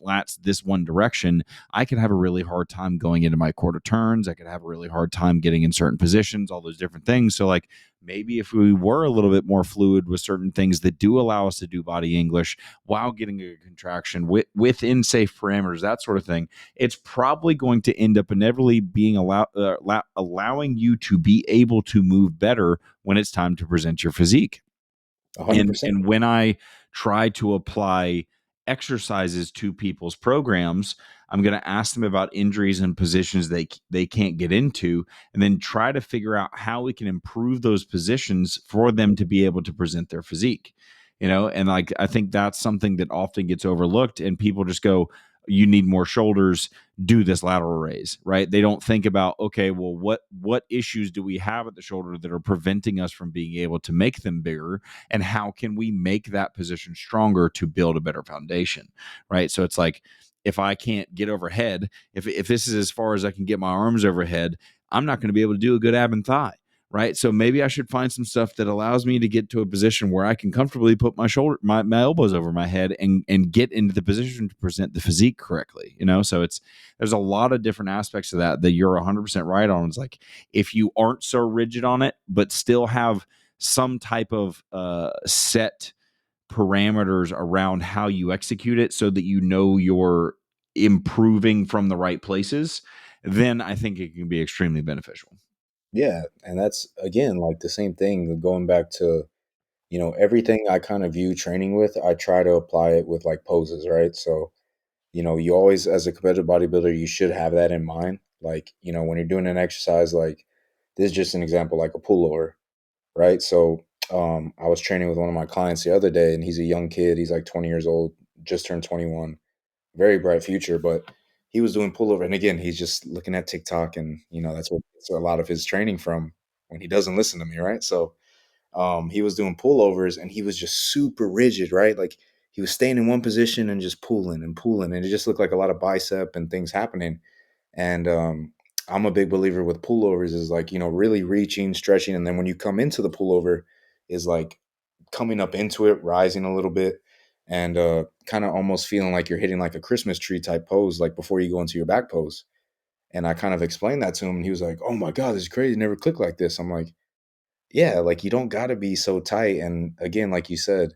slats this one direction, I could have a really hard time going into my quarter turns. I could have a really hard time getting in certain positions, all those different things. So like maybe if we were a little bit more fluid with certain things that do allow us to do body English while getting a contraction within safe parameters, that sort of thing, it's probably going to end up inevitably being allowing you to be able to move better when it's time to present your physique. 100%. And when I try to apply exercises to people's programs, I'm going to ask them about injuries and positions they can't get into, and then try to figure out how we can improve those positions for them to be able to present their physique. And like I think that's something that often gets overlooked, and people just go, you need more shoulders, do this lateral raise, right? They don't think about, okay, well, what issues do we have at the shoulder that are preventing us from being able to make them bigger, and how can we make that position stronger to build a better foundation, right? So it's like, if I can't get overhead, if this is as far as I can get my arms overhead, I'm not going to be able to do a good ab and thigh, right? So maybe I should find some stuff that allows me to get to a position where I can comfortably put my elbows over my head and get into the position to present the physique correctly, So there's a lot of different aspects of that you're 100% right on. It's like, if you aren't so rigid on it, but still have some type of set parameters around how you execute it so that you're improving from the right places, then I think it can be extremely beneficial. Yeah, and that's again like the same thing going back to, everything I kind of view training with, I try to apply it with like poses, right? So, you always, as a competitive bodybuilder, you should have that in mind. Like, when you're doing an exercise, like this is just an example, like a pullover, right? So, I was training with one of my clients the other day, and he's a young kid. He's like 20 years old, just turned 21, very bright future, but he was doing pullover. And again, he's just looking at TikTok, and that's what gets a lot of his training from when he doesn't listen to me, right? So he was doing pullovers, and he was just super rigid, right? Like he was staying in one position and just pulling and pulling, and it just looked like a lot of bicep and things happening. And I'm a big believer with pullovers is like, really reaching, stretching, and then when you come into the pullover is like coming up into it, rising a little bit, and kind of almost feeling like you're hitting like a Christmas tree type pose, like before you go into your back pose. And I kind of explained that to him, and he was like, "Oh my God, this is crazy. Never clicked like this." I'm like, "Yeah, like you don't got to be so tight." And again, like you said,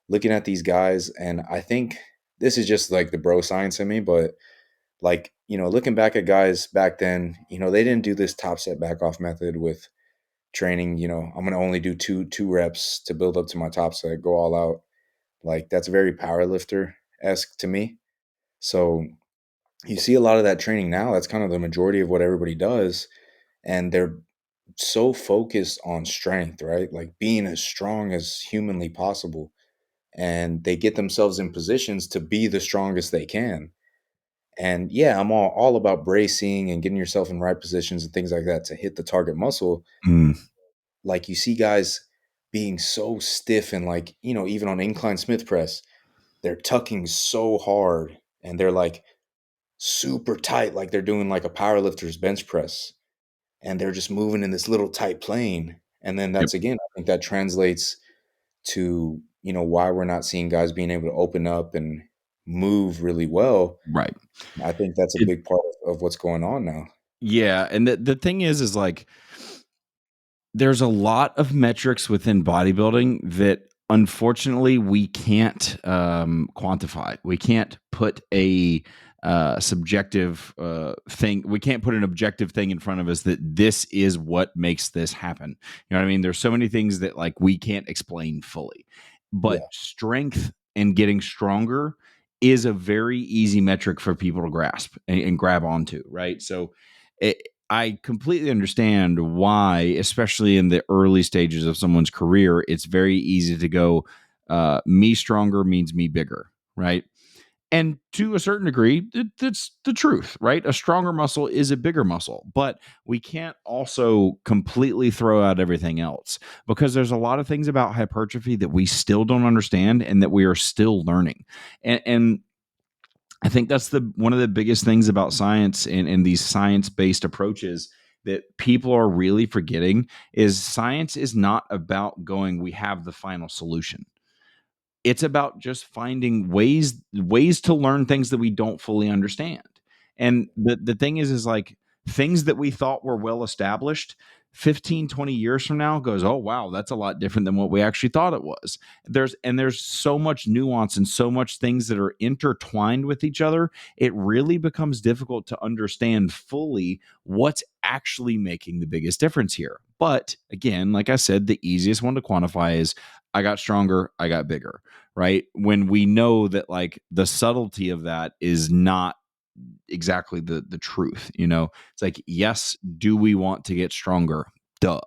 looking at these guys, and I think this is just like the bro science in me, but like, looking back at guys back then, they didn't do this top set back off method with training. I'm going to only do two reps to build up to my top set, go all out. Like that's very powerlifter-esque to me. So you see a lot of that training now. That's kind of the majority of what everybody does. And they're so focused on strength, right? Like being as strong as humanly possible. And they get themselves in positions to be the strongest they can. And yeah, I'm all about bracing and getting yourself in right positions and things like that to hit the target muscle. Mm. Like you see guys being so stiff and like, even on incline Smith press, they're tucking so hard and they're like super tight, like they're doing like a powerlifter's bench press, and they're just moving in this little tight plane. And then Yep. that's again, I think that translates to, why we're not seeing guys being able to open up and move really well. Right. I think that's a It, big part of what's going on now. yeah. And the thing is like, there's a lot of metrics within bodybuilding that unfortunately we can't quantify. We can't put a subjective thing. We can't put an objective thing in front of us that this is what makes this happen. You know what I mean? There's so many things that like we can't explain fully, but Yeah. strength and getting stronger is a very easy metric for people to grasp and grab onto, right? So I completely understand why, especially in the early stages of someone's career, it's very easy to go, me stronger means me bigger, right? And to a certain degree, that's the truth, right? A stronger muscle is a bigger muscle, but we can't also completely throw out everything else because there's a lot of things about hypertrophy that we still don't understand and that we are still learning. And I think that's one of the biggest things about science and these science-based approaches that people are really forgetting is science is not about going, we have the final solution. it's about just finding ways to learn things that we don't fully understand. And the thing is like things that we thought were well established 15, 20 years from now goes, oh wow, that's a lot different than what we actually thought it was. There's so much nuance and so much things that are intertwined with each other. It really becomes difficult to understand fully what's actually making the biggest difference here. But again, like I said, the easiest one to quantify is I got stronger, I got bigger, right? When we know that like the subtlety of that is not exactly the truth, you know. It's like, yes, do we want to get stronger? Duh.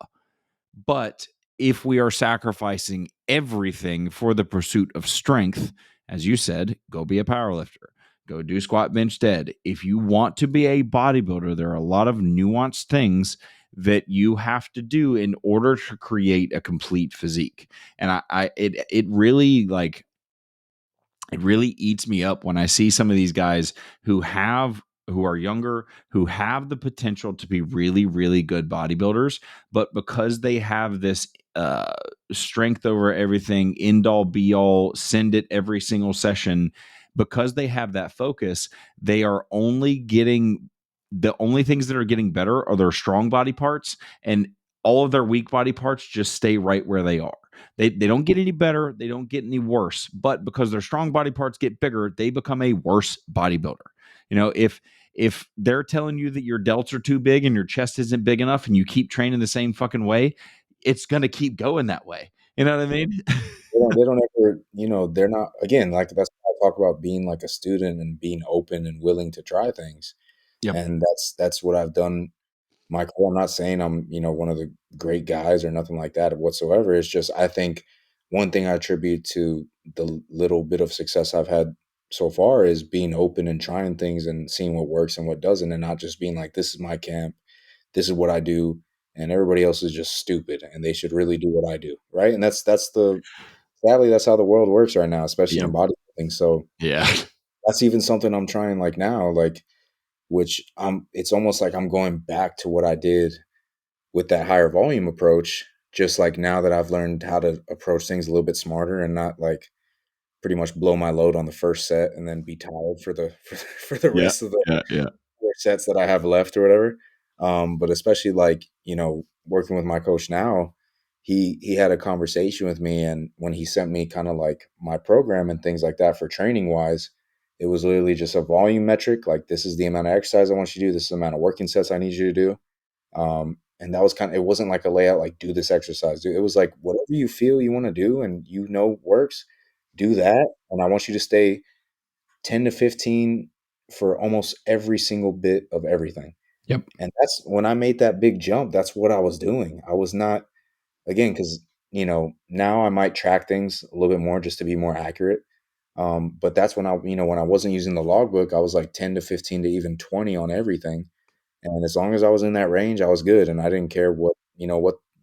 But if we are sacrificing everything for the pursuit of strength, as you said, go be a powerlifter. Go do squat, bench, dead. If you want to be a bodybuilder, there are a lot of nuanced things that you have to do in order to create a complete physique. And it really like it really eats me up when I see some of these guys who are younger, who have the potential to be really, really good bodybuilders, but because they have this uh, strength over everything, end all be all, send it every single session, because they have that focus, they are only getting the only things that are getting better are their strong body parts, and all of their weak body parts just stay right where they are. They don't get any better, they don't get any worse, but because their strong body parts get bigger, they become a worse bodybuilder. You know, if they're telling you that your delts are too big and your chest isn't big enough and you keep training the same fucking way, it's going to keep going that way. You know what I mean? They don't ever, they're not, again, like that's why I talk about being like a student and being open and willing to try things. Yep. And that's what I've done my career. I'm not saying I'm, one of the great guys or nothing like that whatsoever. It's just, I think one thing I attribute to the little bit of success I've had so far is being open and trying things and seeing what works and what doesn't, and not just being like, this is my camp, this is what I do, and everybody else is just stupid and they should really do what I do. Right. And sadly, that's how the world works right now, especially Yep. in bodybuilding. So Yeah. that's even something I'm trying like now, like, which it's almost like I'm going back to what I did with that higher volume approach, just like now that I've learned how to approach things a little bit smarter and not like pretty much blow my load on the first set and then be tired for the for the Yeah. rest of the Yeah. Yeah. 4 sets that I have left or whatever. But especially like, working with my coach now, he had a conversation with me, and when he sent me kind of like my program and things like that for training wise, it was literally just a volume metric. Like, this is the amount of exercise I want you to do. This is the amount of working sets I need you to do. And that was it wasn't like a layout, like do this exercise. It was like whatever you feel you want to do and works, do that. And I want you to stay 10 to 15 for almost every single bit of everything. Yep. And that's when I made that big jump. That's what I was doing. I was not, again, because, now I might track things a little bit more just to be more accurate. But that's when when I wasn't using the logbook, I was like 10 to 15 to even 20 on everything. And as long as I was in that range, I was good. And I didn't care what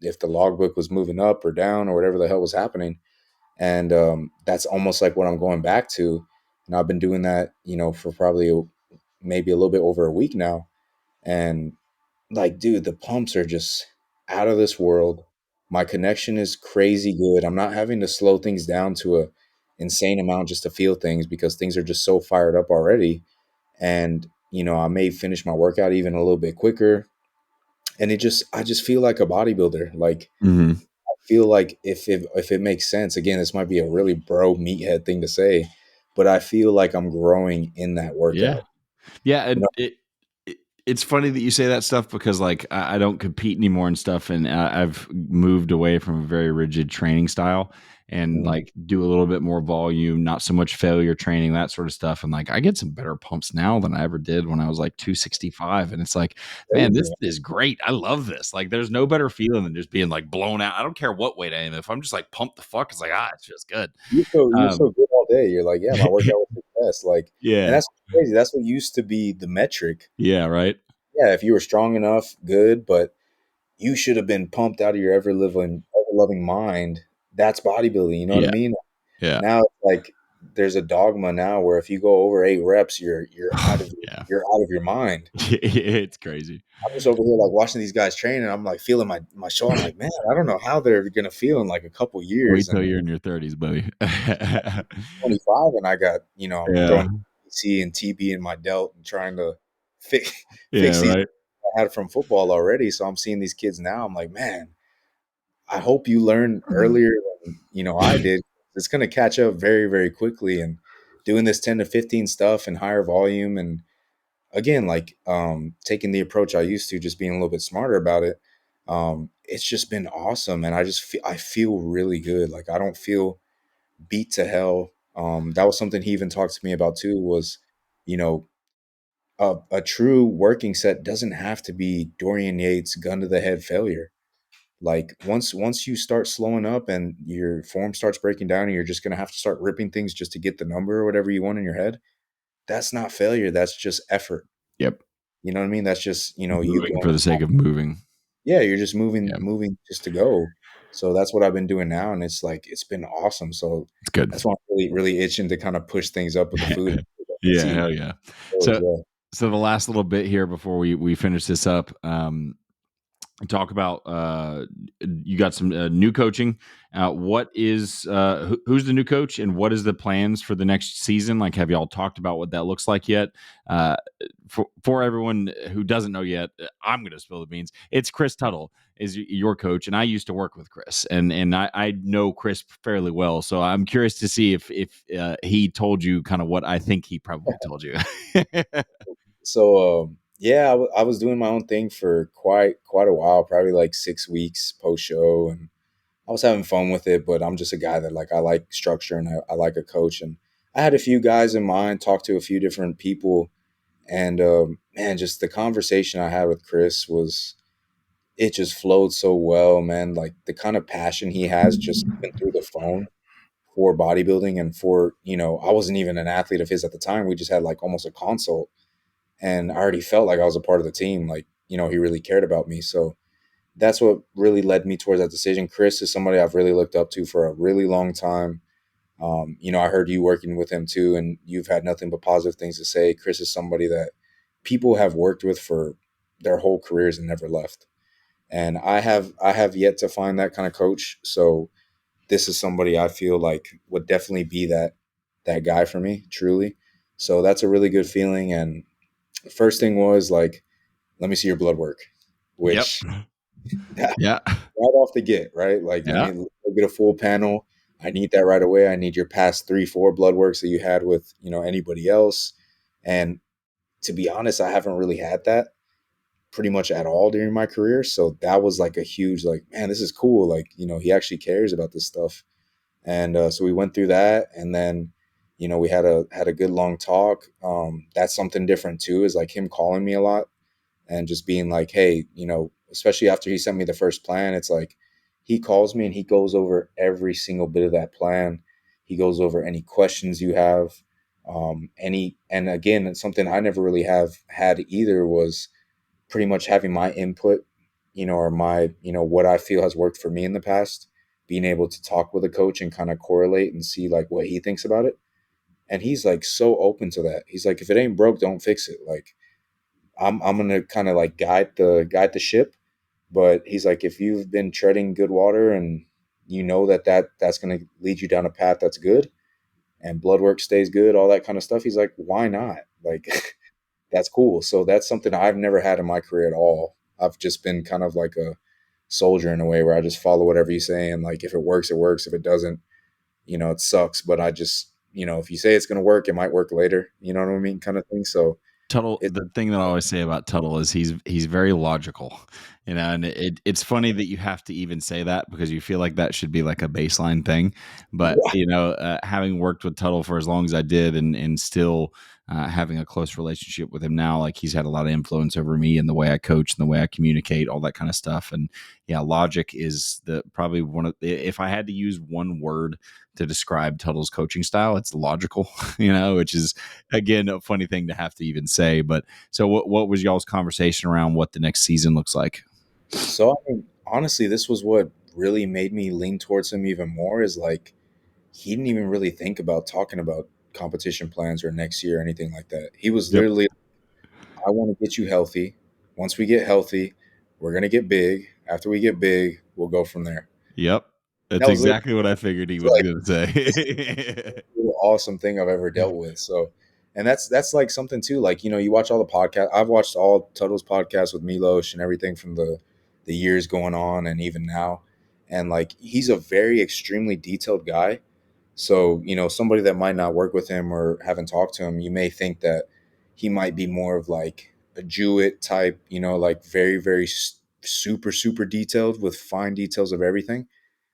if the logbook was moving up or down or whatever the hell was happening. And that's almost like what I'm going back to. And I've been doing that, for probably maybe a little bit over a week now. And like, dude, the pumps are just out of this world. My connection is crazy good. I'm not having to slow things down to a insane amount just to feel things, because things are just so fired up already. And, I may finish my workout even a little bit quicker. And I just feel like a bodybuilder. Like, Mm-hmm. I feel like if it makes sense, again, this might be a really bro meathead thing to say, but I feel like I'm growing in that Yeah. workout. Yeah, You and know? it's funny that you say that stuff because like I don't compete anymore and stuff, and I've moved away from a very rigid training style and Mhm. like do a little bit more volume, not so much failure training, that sort of stuff. And like I get some better pumps now than I ever did when I was like 265, and it's like, man, this Crazy. is great. I love this. Like, there's no better feeling than just being like blown out. I don't care what weight I am. If I'm just like pumped the fuck, it's like it's just good. You're so Um, good all day. You're like, yeah, my workout was the best. Like, and yeah, that's crazy. That's what used to be the metric. yeah, right. Yeah, if you were strong enough, good, but you should have been pumped out of your ever loving mind. That's bodybuilding. You know what I Yeah, mean? yeah. Now it's like there's a dogma now where if you go over 8 reps, you're out of Yeah. you're out of your mind. It's crazy. I'm just over here like watching these guys train, and I'm like feeling my shoulder. I'm like, man, I don't know how they're gonna feel in like a couple Wait years. till And you're in your 30s, buddy. 25, and I got I'm Yeah. throwing C and TB in my delt and trying to fix Yeah, these right. I had from football already. So I'm seeing these kids now. I'm like, man, I hope you learn earlier than I did. It's gonna catch up very, very quickly. And doing this 10 to 15 stuff and higher volume, and again, like taking the approach I used to, just being a little bit smarter about it. It's just been awesome, and I feel really good. Like I don't feel beat to hell. That was something he even talked to me about too. Was you know a true working set doesn't have to be Dorian Yates gun to the head failure. Like once you start slowing up and your form starts breaking down, and you're just gonna have to start ripping things just to get the number or whatever you want in your head. That's not failure. That's just effort. Yep. You know what I mean? That's just you Moving going. for the sake of moving. Yeah, you're just Yeah, moving just to go. So that's what I've been doing now, and it's like it's been awesome. So it's good. that's why I'm really, really itching to kind of push things up with the food. Yeah, See, hell yeah. as So well. so the last little bit here before we finish this up, talk about you got some new coaching. What is who's the new coach, and what is the plans for the next season? Like, have y'all talked about what that looks like yet? For everyone who doesn't know yet, I'm going to spill the beans. It's Chris Tuttle is your coach, and I used to work with Chris, and I know Chris fairly well. So I'm curious to see if he told you kind of what I think he probably told you. So yeah, I was doing my own thing for quite a while, probably like 6 weeks post show, and I was having fun with it. But I'm just a guy that like I like structure, and I like a coach, and I had a few guys in mind, talked to a few different people, and man, just the conversation I had with Chris was it just flowed so well, man. Like the kind of passion he has just even through the phone for bodybuilding, and for I wasn't even an athlete of his at the time. We just had like almost a consult, and I already felt like I was a part of the team. Like he really cared about me. So that's what really led me towards that decision. Chris is somebody I've really looked up to for a really long time. I heard you working with him too, and you've had nothing but positive things to say. Chris is somebody that people have worked with for their whole careers and never left. And I have yet to find that kind of coach. So this is somebody I feel like would definitely be that guy for me, truly. So that's a really good feeling. And the first thing was like, let me see your blood work, Yep. which that, Yeah. right off the get, right? Like, let Yeah. me get a full panel. I need that right away. I need your past 3, 4 blood works that you had with, anybody else. And to be honest, I haven't really had that pretty much at all during my career. So that was like a huge, like, man, this is cool. Like, he actually cares about this stuff. And so we went through that, and then, we had a good long talk. That's something different too, is like him calling me a lot and just being like, hey, especially after he sent me the first plan, it's like he calls me and he goes over every single bit of that plan. He goes over any questions you have. And again, it's something I never really have had either, was pretty much having my input, or my, what I feel has worked for me in the past, being able to talk with a coach and kind of correlate and see like what he thinks about it. And he's like so open to that. He's like, if it ain't broke, don't fix it. Like I'm gonna kind of like guide the ship. But he's like, if you've been treading good water, and that's gonna lead you down a path that's good, and blood work stays good, all that kind of stuff. He's like, why not? Like that's cool. So that's something I've never had in my career at all. I've just been kind of like a soldier in a way, where I just follow whatever you say, and like if it works, it works. If it doesn't, it sucks. But I just, if you say it's gonna work, it might work later. You know what I mean, kind of thing. So Tuttle, it, the thing that I always say about Tuttle is he's very logical, and it's funny that you have to even say that, because you feel like that should be like a baseline thing. But yeah, having worked with Tuttle for as long as I did, and still having a close relationship with him now, like he's had a lot of influence over me and the way I coach and the way I communicate, all that kind of stuff. And yeah, logic is probably one of, if I had to use one word to describe Tuttle's coaching style, it's logical, which is again a funny thing to have to even say. But so what was y'all's conversation around what the next season looks like? So I mean, honestly, this was what really made me lean towards him even more, is like he didn't even really think about talking about competition plans or next year or anything like that. He was Yep. literally, I want to get you healthy. Once we get healthy, we're going to get big. After we get big, we'll go from there. Yep. That That's was literally exactly what I figured he was like going to say. the awesome thing I've ever dealt with. So, and that's like something too. Like, you know, you watch all the podcasts. I've watched all Tuttle's podcasts with Milos and everything from the years going on and even now. And like, he's a very extremely detailed guy. So, you know, somebody that might not work with him or haven't talked to him, you may think that he might be more of like a Jewett type, you know, like very, very super, super detailed with fine details of everything.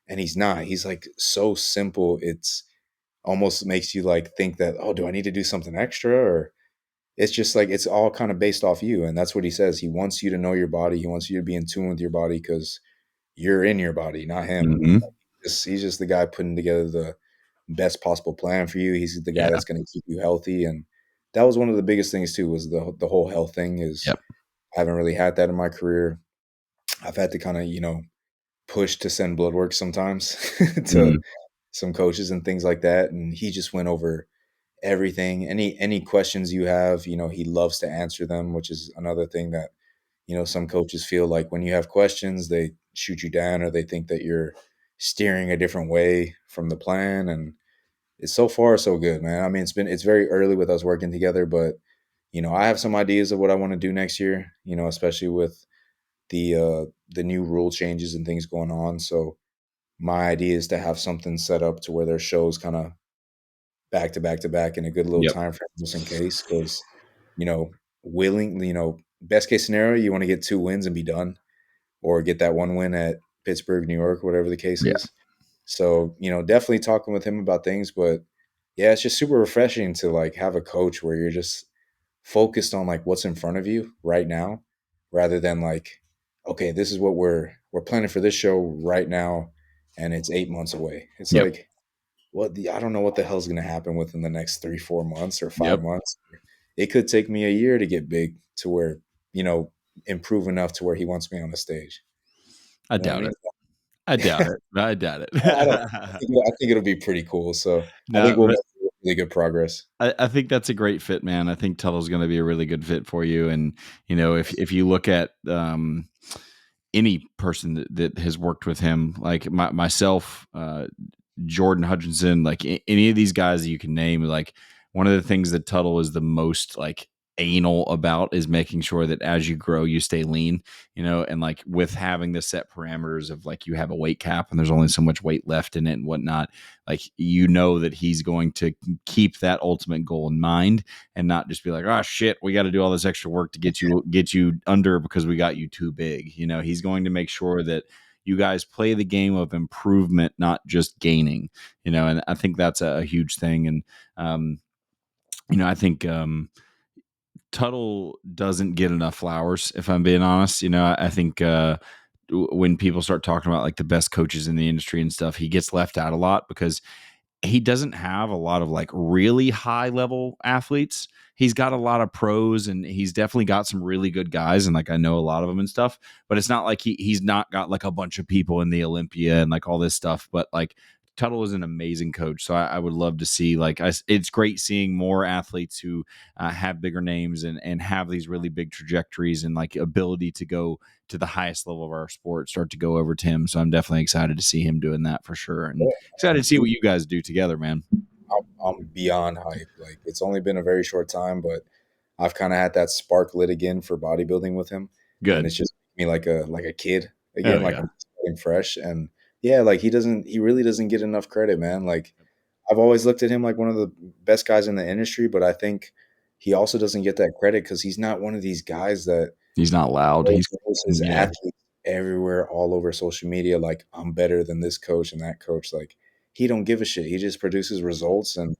And he's not. He's like so simple. It's almost makes you like think that, oh, do I need to do something extra? Or it's just like it's all kind of based off you. And that's what he says. He wants you to know your body. He wants you to be in tune with your body because you're in your body, not him. Hmm. He's just the guy putting together the best possible plan for you. He's the guy Yeah. that's going to keep you healthy. And that was one of the biggest things too, was the whole health thing. Is Yep. I haven't really had that in my career. I've had to kind of, you know, push to send blood work sometimes to Mhm. some coaches and things like that. And he just went over everything. Any questions you have, you know, he loves to answer them, which is another thing that, you know, some coaches feel like when you have questions, they shoot you down or they think that you're steering a different way from the plan. And it's so far so good, man. I mean, it's very early with us working together, but you know, I have some ideas of what I want to do next year, you know, especially with the new rule changes and things going on. So my idea is to have something set up to where there's shows kind of back to back to back in a good little Yep. time frame just in case. Because, you know, best case scenario, you want to get 2 wins and be done, or get that 1 win at Pittsburgh, New York, whatever the case Yeah. is. So, you know, definitely talking with him about things, but yeah, it's just super refreshing to like have a coach where you're just focused on like what's in front of you right now, rather than like, okay, this is what we're planning for this show right now, and it's 8 months away. It's Yep. like, I don't know what the hell's going to happen within the next 3 4 months or Yep. 5 months. It could take me a year to get big to where, you know, improve enough to where he wants me on the stage. I You know what I doubt mean? it. I doubt it. I doubt I don't. it. I think it'll be pretty cool. So I think No, we'll but make really good progress. I think that's a great fit, man. I think Tuttle's going to be a really good fit for you. And you know, if you look at any person that has worked with him, like myself, Jordan Hutchinson, like any of these guys that you can name, like one of the things that Tuttle is the most like anal about is making sure that as you grow, you stay lean, you know, and like with having the set parameters of like you have a weight cap and there's only so much weight left in it and whatnot, like you know that he's going to keep that ultimate goal in mind and not just be like, oh shit, we got to do all this extra work to get you under because we got you too big. You know, he's going to make sure that you guys play the game of improvement, not just gaining, you know, and I think that's a huge thing. And, you know, I think, Tuttle doesn't get enough flowers, if I'm being honest. You know, I think, when people start talking about like the best coaches in the industry and stuff, he gets left out a lot because he doesn't have a lot of like really high level athletes. He's got a lot of pros and he's definitely got some really good guys. And like, I know a lot of them and stuff, but it's not like he's not got like a bunch of people in the Olympia and like all this stuff. But like Tuttle is an amazing coach. So I would love to see like, it's great seeing more athletes who have bigger names and have these really big trajectories and like ability to go to the highest level of our sport start to go over to him. So I'm definitely excited to see him doing that for sure. And excited to see what you guys do together, man. I'm beyond hype. Like, it's only been a very short time, but I've kind of had that spark lit again for bodybuilding with him, and Good. it's just me like a kid Oh again, like yeah. I'm starting fresh. And yeah, like he really doesn't get enough credit, man. Like, I've always looked at him like one of the best guys in the industry, but I think he also doesn't get that credit because he's not one of these guys that He's not loud. He's posts his yeah. athletes everywhere, all over social media. Like, I'm better than this coach and that coach. Like, he don't give a shit. He just produces results, and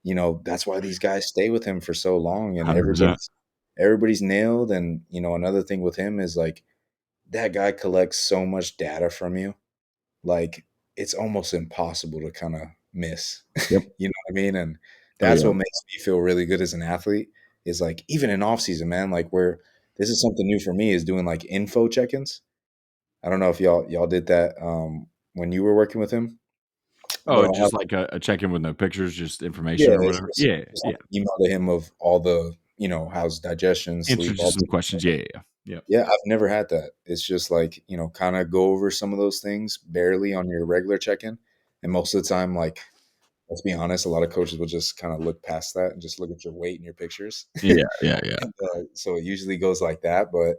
you know, that's why these guys stay with him for so long, and 100%. everybody's nailed. And you know, another thing with him is like that guy collects so much data from you, like it's almost impossible to kind of miss. Yep. You know what I mean? And Oh that's yeah. what makes me feel really good as an athlete, is like even in off season, man, like where this is something new for me, is doing like info check-ins. I don't know if y'all did that when you were working with him. but Oh, I'll have, just like a check-in with no pictures, just yeah, information or it's whatever? Yeah, just yeah. like an email to him of all the, how's digestion, Answer sleep, to all some the, questions. Yeah, yeah, yeah. Yep. yeah, I've never had that. It's just like, kind of go over some of those things barely on your regular check-in. And most of the time, like, let's be honest, a lot of coaches will just kind of look past that and just look at your weight and your pictures. Yeah, yeah, yeah. And, so it usually goes like that. But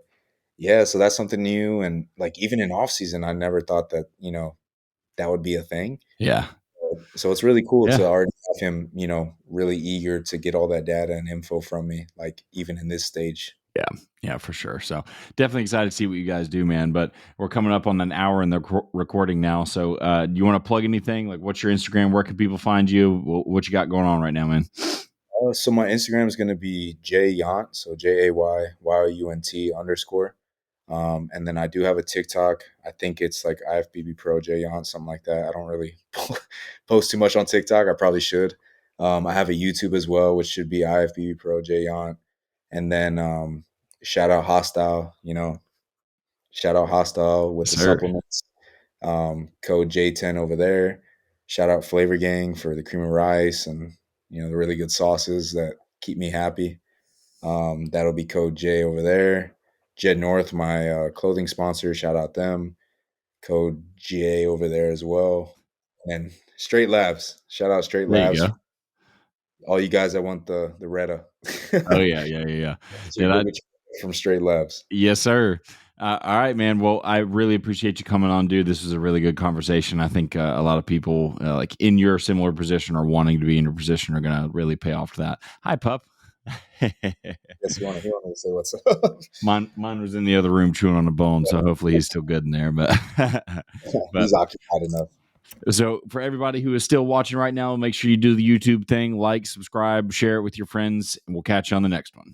yeah, so that's something new. And like even in off season, I never thought that, that would be a thing. Yeah. So it's really cool to Yeah. already have him, really eager to get all that data and info from me, like even in this stage. Yeah, yeah, for sure. So definitely excited to see what you guys do, man. But we're coming up on an hour in the recording now. So do you want to plug anything? Like, what's your Instagram? Where can people find you? What you got going on right now, man? So my Instagram is going to be Yount, so JAYYOUNT_. And then I do have a TikTok. I think it's like IFBB Pro Yount, something like that. I don't really post too much on TikTok. I probably should. I have a YouTube as well, which should be IFBB Pro Yount. And then shout out Hostile, shout out Hostile with Yes, the sir. supplements. Code J10 over there. Shout out Flavor Gang for the cream of rice and the really good sauces that keep me happy. That'll be code J over there. Jed North, my clothing sponsor, shout out them. Code J over there as well. And Straight Labs, shout out Straight There you Labs. go. All you guys that want the Retta. Oh yeah, yeah, yeah, yeah. Yeah, Super from Straight Labs. yes, sir. All right, man. Well, I really appreciate you coming on, dude. This was a really good conversation. I think a lot of people like in your similar position or wanting to be in your position are going to really pay off to that. Hi, pup. Guess he wanted to say what's up. Mine was in the other room chewing on a bone, so hopefully he's still good in there. But He's occupied enough. So for everybody who is still watching right now, make sure you do the YouTube thing, like, subscribe, share it with your friends, and we'll catch you on the next one.